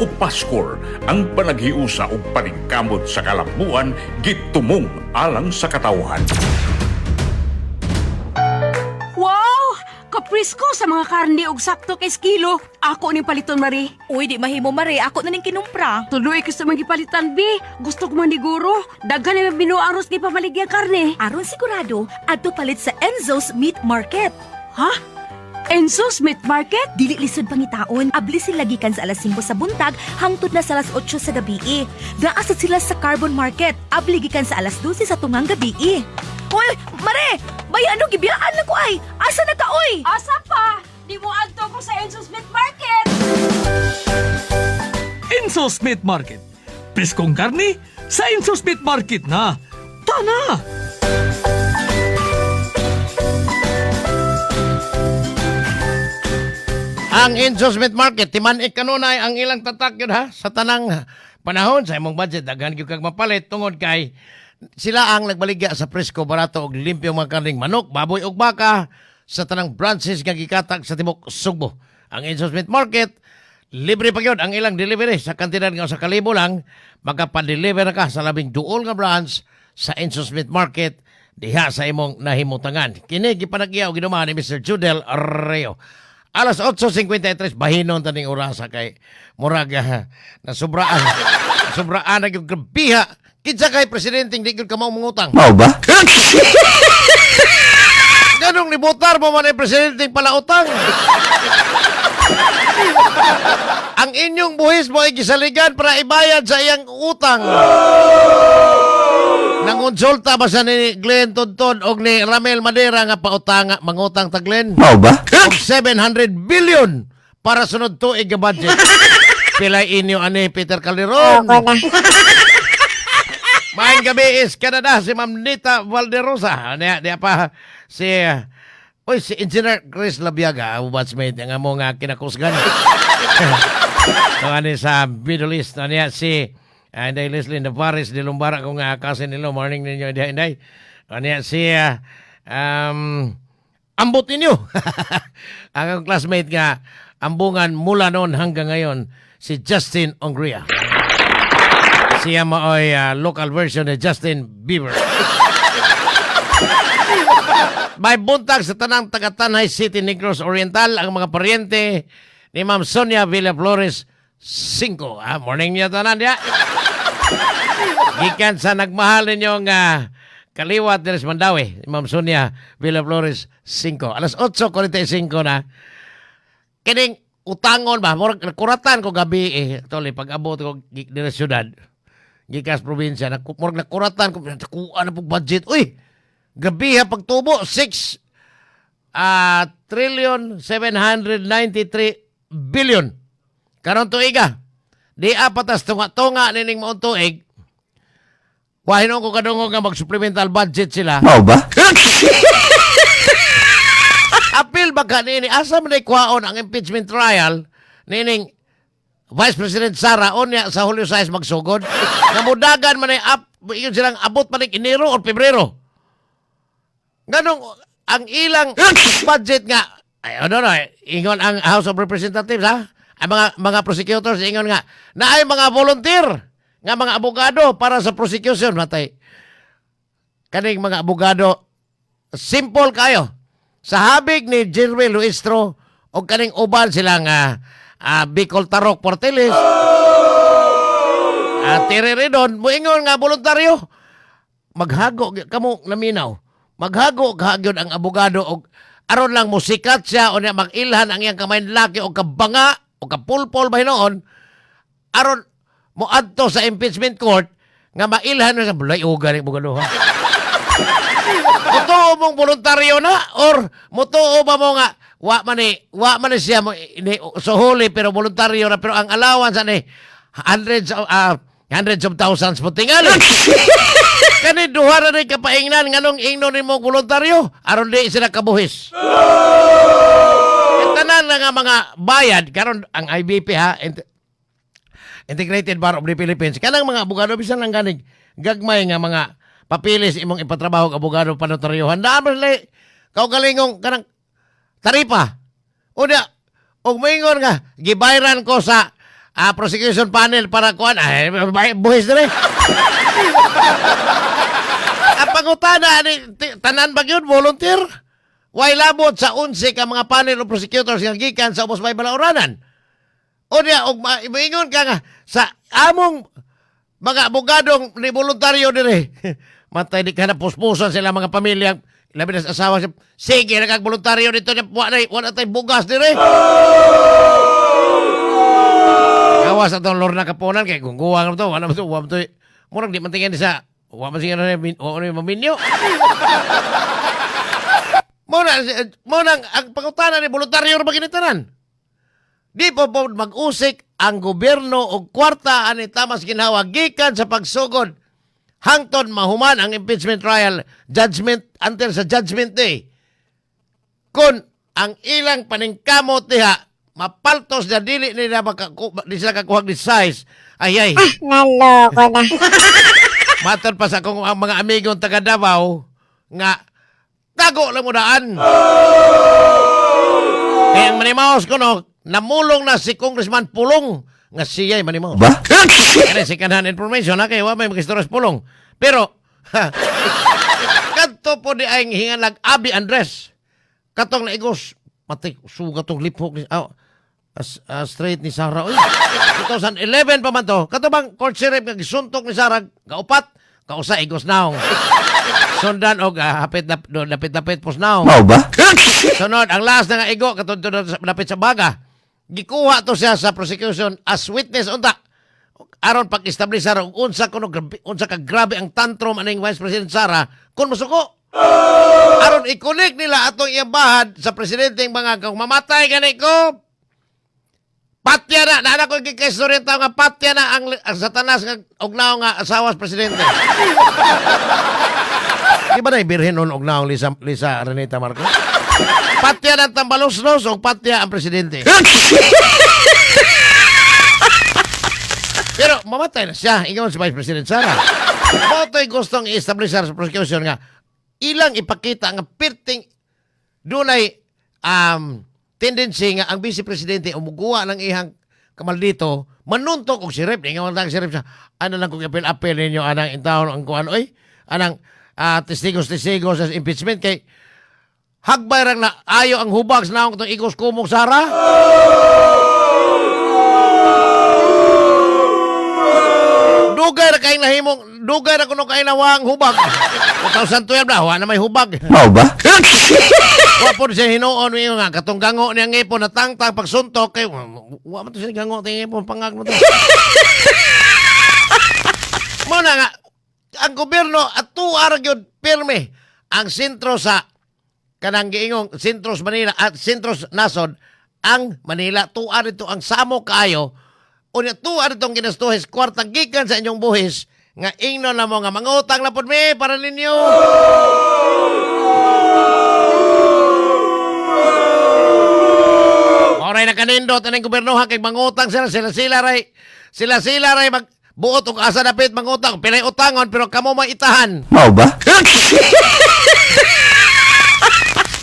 Opascor, ang panaghiusa ug paningkamot sa kalambuan gitumong alang sa katawhan. Wow! Kaprisko sa mga karne ug sakto kay kilo. Ako ning paliton, Mari. Uy, di mahimo mare. Ako na ning kinumpra. Tuloy ko sa mga gipalitan, B. Gusto ko maniguro. Daghan na binuaros ni pamaligya karne. Aron sigurado, adto palit sa Enzo's Meat Market. Ha? Enzo's Meat Market? Dili lisod pangitaon, abli sila gikan sa alas 5 sa buntag hangtod na sa alas 8 sa gabi. Gaasat sila sa Carbon Market, abli gikan sa alas 12 sa tungang gabi. Hoy, mare! May ano gibiyaan na ko ay! Asa na ka, oy? Asa pa? Di mo adto ko sa Enzo's Meat Market! Insos Meat Market. Preskong karni sa Insos Meat Market na. Tana! Ang Insos Meat Market, timanik kanunay ang ilang tatak yun ha, sa tanang panahon sa imong budget, daghan gyud kag mapalit tungod kay sila ang nagbaligya sa presko, barato og limpyo mga karning manok, baboy ug baka sa tanang branches nga gikatag sa tibuok Sugbo. Ang Insos Meat Market, libre pa yun ang ilang delivery sa kantidad nga sa 1,000 lang, magapa-deliver ka sa labing duol nga branch sa Insos Meat Market diha sa imong nahimutangan. Kini gipanagya og ginumahan ni Mr. Judel Reo. Alas 8:53 bahinon taning orasa kay murag nasubraan. Nasubraan na gyud grabiha. Kinsa kay presidenteng di gyud ka mao mangutang. Mao ba? Ganong nibotar mo man ang presidenteng palautang. Ang inyong buhis mo ay gisaligan para ibayad sa iyang utang. Nangonsulta ba sa ni Glenn Tonton o ni Ramel Madera nga pautang mangutang ta Glenn? Mao ba? Og 700 billion para sunod tuig nga budget. Pilay inyo ani Peter Calderon. Maayong gabi is Canada si Ma'am Nita Valderosa. Diya pa si si Engineer Chris Labiaga, batchmate nga mo nga kinakusgan. Ani sa Middle East niya si Inday Leslie Navares de Lumbara kung kasin nilo morning ninyo Inday. Niya si ambot ninyo. Ang classmate nga ambungan mula noon hanggang ngayon si Justin Ongria. Siya mo ay local version ni Justin Bieber. May buntag sa tanang Tagatanay City, Negros Oriental ang mga paryente ni Ma'am Sonia Villaflores 5. Morning niya tanan ya. Gikan sa nagmahal ninyong kaliwat Deres Mandawi, Ma'am Sonia Villaflores 5. Alas 8:45 na. Kining utangon ba, murag nakuratan ko gabi toli pag-abot ko dire syudad. Gikas probinsya, murag nakuratan ko kuan na pug budget. Uy, gabi ha pagtubo 6 trillion 793 billion. Karon tuiga. Di apatas tunga-tunga nining maong tuig. Wahinon ko kadungog nga mag-supplemental budget sila. Mao ba? Apil ba ka nini? Asa man kwaon ang impeachment trial nining Vice President Sara onya sa Julio 6 magsugod. Namudagan man yun silang abot man Enero o Pebrero. Ganong ang ilang budget nga ingon ang House of Representatives ha? Ang mga prosecutors ingon nga na ay mga volunteer nga mga abogado para sa prosecution matay. Kaning mga abogado simple kayo. Sa habig ni Jerwin Luistro o kaning uban silang Bicol Tarok Porteles Tireredon moingon nga voluntaryo maghago kamo naminaw maghago kahagyod ang abogado og aron lang musikat siya o niya mag-ilhan ang iyang kamay laki o kabanga o kapulpol ba noon aron mo adto sa impeachment court nga mailhan sa bulay uga ni abogado ha. Mutuo mong voluntaryo na or mutuo ba mo nga wa man ni siya mo suhuli pero voluntaryo na pero ang allowance ani hundreds of thousands po tingali. Kani duha na rin kapaingnan nganong ingnon nimo voluntaryo aron di sila kabuhis. Tanan na nga mga bayad karon ang IBP ha Integrated Bar of the Philippines kanang mga abogado bisan lang ganig gagmay nga mga papilis imong ipatrabaho og abogado panotaryohan daan man kaugalingong kanang taripa unya og moingon nga gibayran ko sa prosecution panel para kuan buhis dire. Ang pangutana ni tanan ba gyud volunteer way labot sa 11 ka mga panel of prosecutors nga gikan sa ubos may balaoranan. Unya og moingon ka nga sa among mga abogadong ni voluntaryo dire. Matay di ka na puspusan sila mga pamilya. Labi na sa asawa siya. Sige, nagkag-voluntaryo dito niya. Wala tayo bugas dire. Kawas at ang lorna kapunan. Kaya kung guwang ito, wala mo ito. Murang di mantingin sa. Wala mo siya na maminyo. Muna, ang pangutana ni voluntaryo na maginitanan. Di po po mag-usik ang gobyerno og kwarta ani tamas ginhawa gikan sa pagsugod hangtod mahuman ang impeachment trial judgment until sa judgment day. Kung ang ilang paningkamot diha mapaltos na dili nila di sila kakuhag ni size. Ay. Naloko na. Matod pa sa akong ang mga amigong taga Davao nga tago lang mo daan. Kaya ang manimaos ko no, namulong na si Congressman Pulong nga siya'y manimaos. Ba? Kaya second hand information ha, kaya may mag-istoras Pulong. Pero, kanto po di ay hingalag Abi Andres. Katong naigos, matik, suga tong liphok ni, straight ni Sarah. Uy, 2011 pa man to. Kato bang court sheriff nga gisuntok ni Sarah, kaupat, kausa igos naong. Sundan og lapit-lapit pos naong. Mao ba? Sunod, ang last na nga igo, katong lapit sa baga. Gikuha to siya sa prosecution as witness unta. Aron pag-establish Sarah, unsa ka grabe ang tantrum aning Vice President Sara, kung masuko. Aron i-connect nila atong iyang bahad sa presidenteng mga kung mamatay gani ko. Patya na, nana ko kikistorya tao nga patya na ang satanas nga ognaw nga asawa sa presidente. Di ba na ibirhin nun ognaw Lisa Renita Marcos? Patya na tambalos-los o patya ang presidente. Pero mamatay na siya, ingaw si Vice President Sara. Moto'y gustong i-establish sa prosecution nga ilang ipakita nga pirting dunay tendency nga ang Vice Presidente umuguwa ng ihang kamaldito manuntok og sirip nga wala sirip sa ano lang kung apel ninyo anang intawon ang kuan oy anang testigos sa impeachment kay hagbay rang na ayo ang hubag sa naong itong igos kumong Sara. Dugay na kaing nahimong, dugay na kuno kaing nawang hubag. 2012 na, wala na may hubag. Mao ba? Wapon siya hinuon mo nga, katong gango niyang ngipon na tangtang pagsuntok, kay wala to siya gango niyang ngipon, pangag mo to. Muna nga, ang gobyerno at tuwar yun, pirme, ang sentro sa kanang giingong sentros Manila at sentros nasod, ang Manila, tuwar ito ang samo kayo, unya tuwar itong ginastuhes, kwartang gikan sa inyong buhis, nga ingno na mo nga mangutang na po me para ninyo. Oray na kanindot ang gobernohan kay mangutang sila ray magbuot og asa dapit mangutang pilay utangon pero kamo maitahan. Mao ba?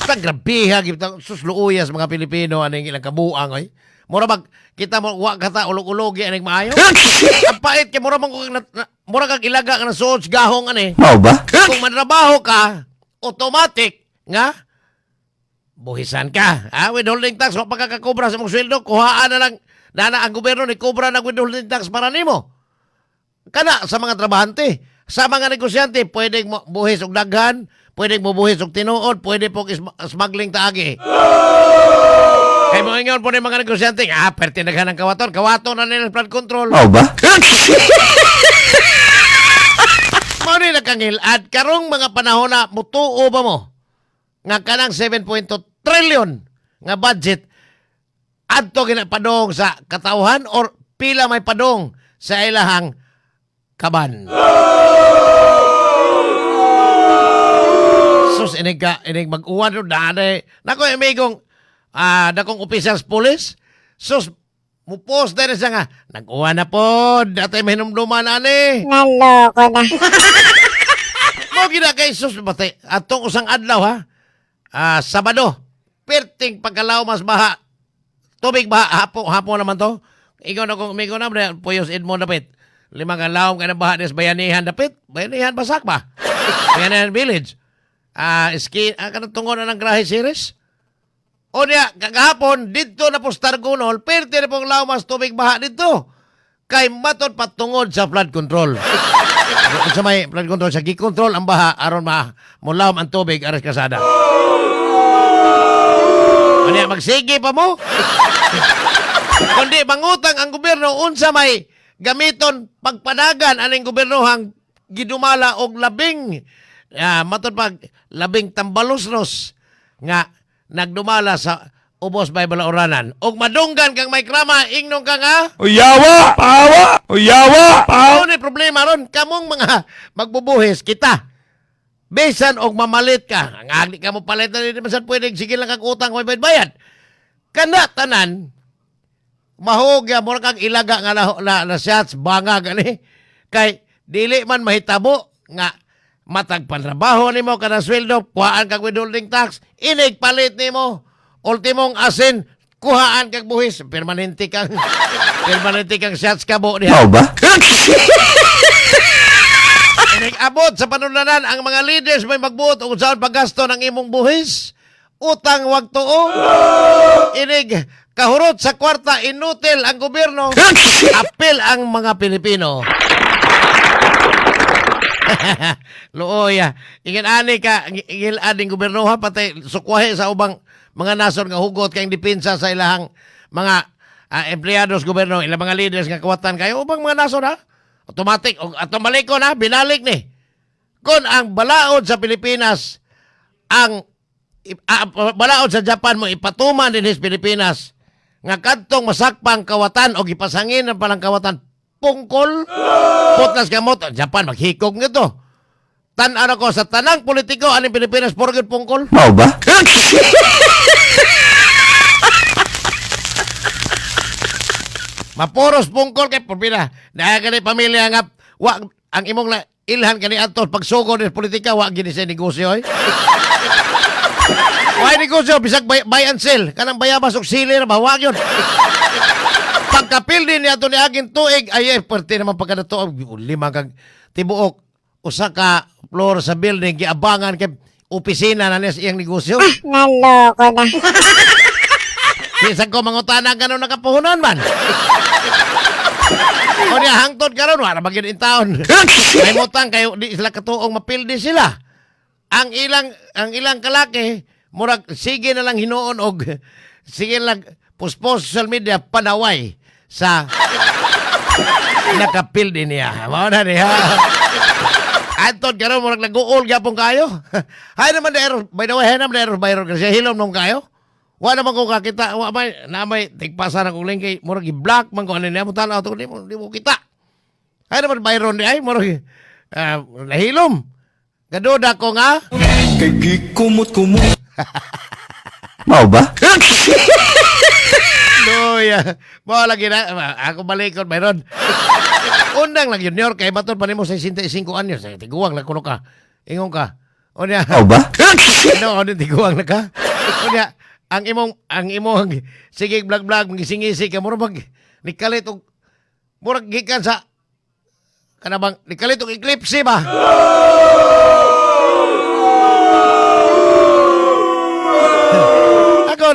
Sa grabiha gibta susluuyas mga Pilipino aning ilang kabuang oy. Mura bag kita mo wa kata ulog-ulogi aning maayo. Ang pait kay mura kag ilaga ka na suot gahong ani. Mao ba? Kung manrabaho ka, automatic nga buhisan ka. Withholding tax wa pagkakakobra sa mong sweldo, kuhaan na lang nana ang gobyerno ni kobra ng withholding tax para nimo. Kana sa mga trabahante, sa mga negosyante, pwedeng buhis og daghan, pwedeng bubuhis og tinuod, pwede po smuggling taagi. Kay mo ingon po ng mga negosyante, perti naghan ng kawaton na nila flood control. Mao ba? Mao ni nakangilad karong mga panahon na mutuo ba mo nga kanang 7.2 trillion nga budget adto ginapadong sa katawhan or pila may padong sa ilahang kaban. Sus inig mag-uwan ro dade nako amigong dakong officials police sus mupost dere siya nga nag-uwan na po datay mahinumduman ani. Naloko na. Mo gina kay sus batay atong usang adlaw ha. Sabado, perting pagkalaw mas baha. Tubig baha, hapon naman to. Ikaw na kung umigo na, Puyos Edmond dapit. 5 kalawang ka na baha des Bayanihan dapit. Bayanihan basak ba? Bayanihan Village. Kanang tungo na ng Grahe Series. O niya, kagahapon, dito na po Stargunol, perti na pong lawas tubig baha dito. Kay matod patungod sa flood control. Sa may flood control, sa gikontrol ang baha, aron mulawam ang tubig, aras kasada. Ano magsige pa mo? Kundi mangutang ang gobyerno unsa may gamiton pagpadagan aning gobyernohang gidumala og labing matod pag labing tambaloslos nga nagdumala sa ubos bay balauranan. Og madunggan kang may krama, ingnon ka nga. Uyawa! Pawa! Uyawa! Ano ni problema ron? Kamong mga magbubuhis kita. Besan og mamalit ka. Ang agli ka mo palit na rin masan pwede. Sige lang kang utang may bayad. Kana tanan, mahogya mo kang ilaga nga na shots, banga gani. Kay dili man mahitabo nga matag pantrabaho nimo kana sweldo, kuhaan kag withholding tax, inig palit nimo. Ultimong asin, kuhaan kag buhis, permanente kang shots kabo niya. Ba? Inig abot sa panunanan ang mga leaders may magbuot kung saan paggasto ng imong buhis. Utang wag tuo. Inig kahurot sa kwarta, inutil ang gobyerno. Apil ang mga Pilipino. Looy, ingin ani ka, ingin ading gobyerno ha, patay sukwahe sa ubang mga nason nga hugot kayong depensa sa ilahang mga empleados gobyerno, ilang mga leaders nga kawatan kayo, ubang mga nason ha. Automatic, automatic ko na, binalik ni. Kung ang balaod sa Pilipinas, ang balaod sa Japan mo, ipatuman din sa Pilipinas, nga kadtong masakpang kawatan o ipasangin ng palang kawatan, pungkol, putlas gamot, Japan, maghikog nito. Tan-ano ko, sa tanang politiko, aning Pilipinas, porgit pungkol. Mau ba? Maporos pungkol kay Purpina. Dahil kani pamilya nga, wag ang imong ilhan kani atos pagsugod ng politika, wag gini sa negosyo. Why negosyo? Bisag buy and sell. Kanang bayabas og sili na ba? Wag yun. Pagkapil din niya ito ni aging tuig, ay pwerte naman pagkadato, lima kag tibuok, usa ka floor sa building, giabangan kay opisina na niya sa iyang negosyo. Naloko na. Kisag ko mangutanan ka nung nakapuhunan man. O niya, hangtod ka ron, wala bagyan in taon. May mutang kayo, di sila katuong mapildi sila. Ang ilang kalaki, murag, sige na lang hinuon og, sige lang, puspos social media, panaway sa nakapildi niya. Mao na niya. Antod ka ron, murag nag-uol gapong kayo. Hay naman na by the way, hay naman na viral kasi hilom nung kayo. Wa naman ko kakita, wa may tigpasan akong link kay murag i-block man ko ano niya mo tanaw to di mo kita. Ay naman bayron di ay murag nahilom. Gaduda ko nga kay gikumot-kumot. Mau ba? Loya, mo lagi na ako balikon bayron. Undang lang junior kay baton pa nimo 65 anyos, tiguwang lang kuno ka. Ingon ka. Unya. Mau ba? No, ano tiguwang na ka? Unya. Ang imong sige vlog mangisingisi ka murag nikalit og murag gikan sa kanabang nikalit og eclipse ba.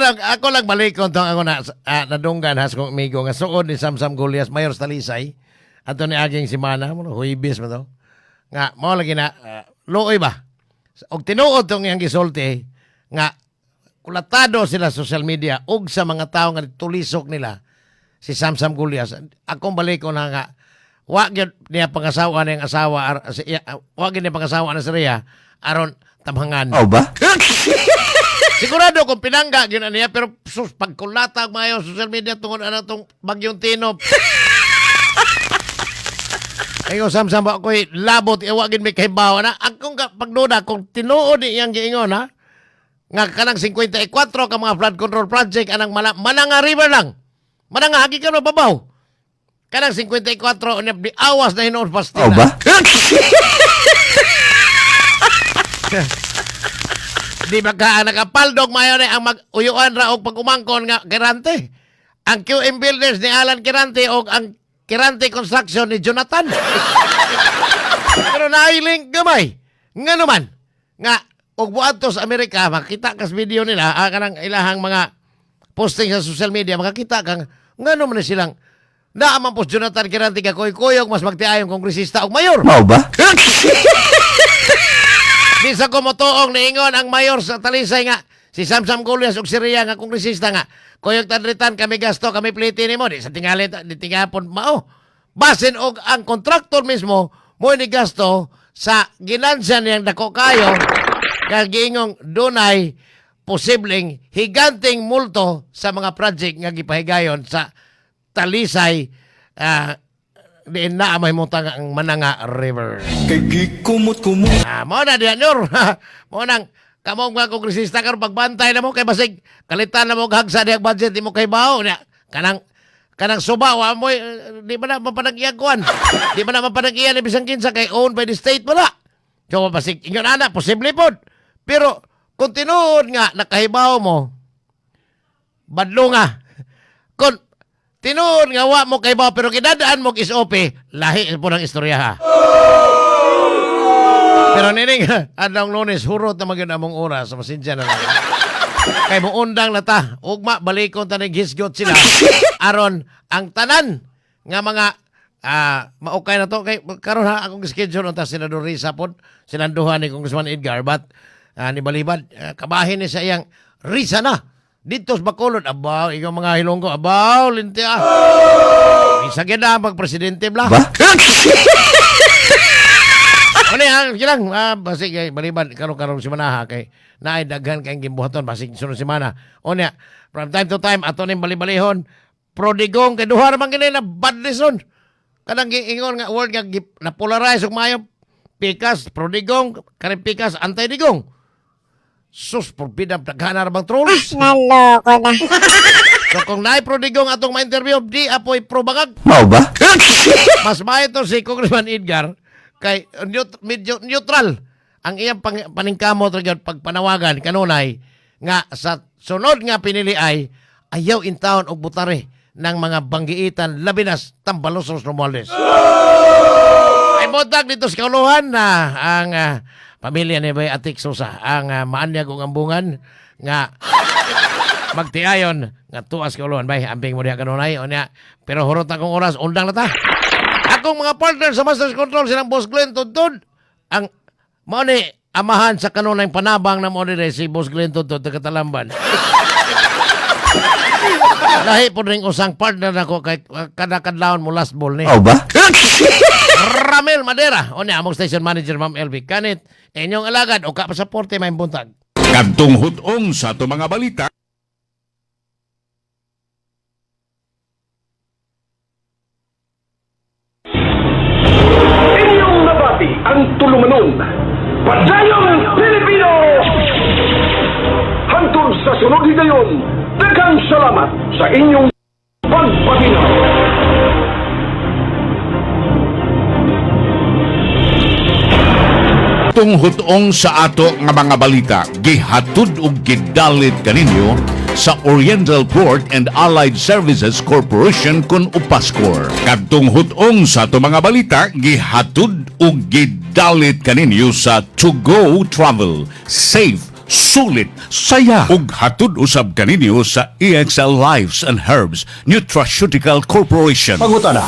ako lang balikon tong ako na nadunggan has kong amigo nga suod ni Samsam Gulyas Mayor Talisay ato ni aging semana mo huibis mo to nga mao lagi na luoy ba og tinuod tong iyang gisulti nga kulatado sila social media ug sa mga tao nga tulisok nila si Samsam Gulyas. Akong balik ko na nga wa gyud niya pangasawa ng asawa wa gyud niya pangasawa na siya aron tamhangan. Mau ba? Sigurado kung pinangga gyud niya pero sus pagkulatag mayo social media tungod ana tong bagyong Tinop. Ayo Samsam ba ko'y labot wa gyud may kahibawa na akong pagduda kung tinuod ni iyang giingon ha nga kanang 54 ka mga flood control project anang mananga river lang. Mananga hagi ka no babaw. Kanang 54 unyap di awas na hinuon pastina. Mau ba? Di ba ka nakapaldog mayo na ang mag-uyuan ra og pag-umangkon nga Kirante. Ang QM Builders ni Alan Kirante og ang Kirante Construction ni Jonathan. Pero nailing gamay. Nga naman nga og buadto sa Amerika, makita kas video nila, kanang ilahang mga posting sa social media, makakita kang ngano man silang naaman po Jonathan Kirante ka koy-koyog mas magtiayong kongresista og mayor. Mau ba? Di sa kumutuong niingon ang mayor sa Talisay nga si Samsam Gulyas og si Ria nga kongresista nga koyog tadritan kami gasto kami pliti nimo di sa tingali di tingapon mao. Basin og ang kontraktor mismo mo ni gasto sa ginansya niyang dako kayo kaya giingong dunay posibleng higanting multo sa mga project nga gipahigayon sa Talisay diin na may mutang ang Mananga River. Kay gikumot-kumot. Mo na diyan, Nyor. Mo nang kamong mga kongresista karon pagbantay na mo kay basig kalitan na mo hagsa diyang budget di mo kay bao nya kanang subawa mo di ba na mapanag-iyaguan. Di ba na mapanag-iyan ni bisang kinsa kay owned by the state wala. So basig ingon ana posible pod. Pero kung tinuod nga nakahibaw mo badlo nga. Kung tinuod nga wa mo kay bao pero kidadaan mo SOP lahi po ng istorya ha. Pero nining adlong Lunes hurot na magyud among oras sa pasensya na lang. Kay mo undang na ta ugma balikon ta ning hisgot sila aron ang tanan nga mga maukay na to kay karon ha akong schedule unta Senador Risa pod sinanduhan ni Congressman Edgar but ni Balibad kabahin ni sa iyang Risa na dito sa Bacolod abaw ikaw mga Hilonggo abaw linti isa gyud na magpresidente bla Ano lang, basig kay Balibad karon si Manaha kay naay daghan kay gimbuhaton basig sunod semana. Unya, from time to time ato ning balibalihon prodigong kay duha man kini na bad lesson. Kanang giingon nga word nga na polarize ug maayo pikas prodigong kanang pikas anti-digong. Sus porbida daghan na bang trolls. Naloko na. So kung naay prodigong atong ma-interview di apoy probagag. Mao ba? Mas maayo to si Congressman Edgar kay medyo neutral ang iyang paningkamot gyud pagpanawagan kanunay nga sa sunod nga pinili ay ayaw in town og butare ng mga banggiitan labinas Tambalosos Romualdez. Ay botag dito sa kauluhan na ang pamilya ni Bay Atik Sosa ang maanyag ug ambungan nga magtiayon nga tuas kauluhan bay amping mo diha kanunay unya pero hurot akong oras undang na ta. Akong mga partner sa Master's Control silang Boss Glenn Tudtud ang mao ni amahan sa kanunay panabang na mo ni si Boss Glenn Tudtud taga Talamban. Lahi po ring usang partner nako kay kada kadlawon mo last ball ni. Mao ba? Ramel Madera o niya among station manager Ma'am Elvi kanit inyong alagad o kapasaporte may buntag. Kadtong hutong sa ato mga balita. Inyong nabati ang tulumanon. Padayong Pilipino! Hantod sa sunod higayon, daghang salamat sa inyong pagpatinaw. Kadtong hutong sa ato nga mga balita gihatud ug gidalit kaninyo sa Oriental Port and Allied Services Corporation kun Upaskor. Kadtong hutong sa ato mga balita gihatud ug gidalit kaninyo sa To Go Travel. Safe, sulit, saya ug hatud usab kaninyo sa EXL Lives and Herbs Nutraceutical Corporation. Pangutana.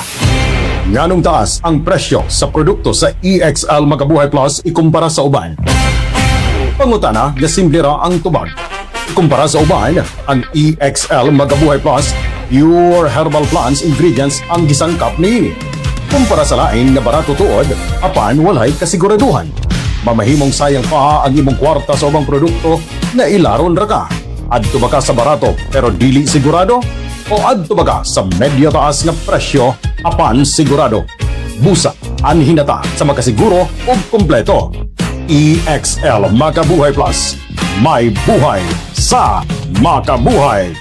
Nganong taas ang presyo sa produkto sa EXL Magabuhay Plus ikumpara sa uban? Pangutana, simple ra ang tubag. Kumpara sa uban, ang EXL Magabuhay Plus pure herbal plants ingredients ang gisangkap niini. Kumpara sa lain nga barato tuod, apan walay kasiguraduhan. Mamahimong sayang pa ang imong kwarta sa ubang produkto na ilaron ra ka. Adto ba ka sa barato pero dili sigurado? O adto ba ka sa medyo taas nga presyo apan sigurado? Busa ang hinata sa makasiguro o kompleto. EXL Makabuhay Plus. May buhay sa makabuhay.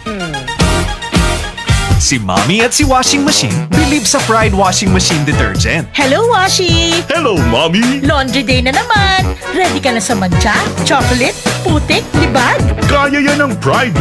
Si Mommy at si Washing Machine believe sa Pride Washing Machine Detergent. Hello, Washi! Hello, Mommy! Laundry day na naman! Ready ka na sa mancha, chocolate, putik, libag? Kaya yan ang Pride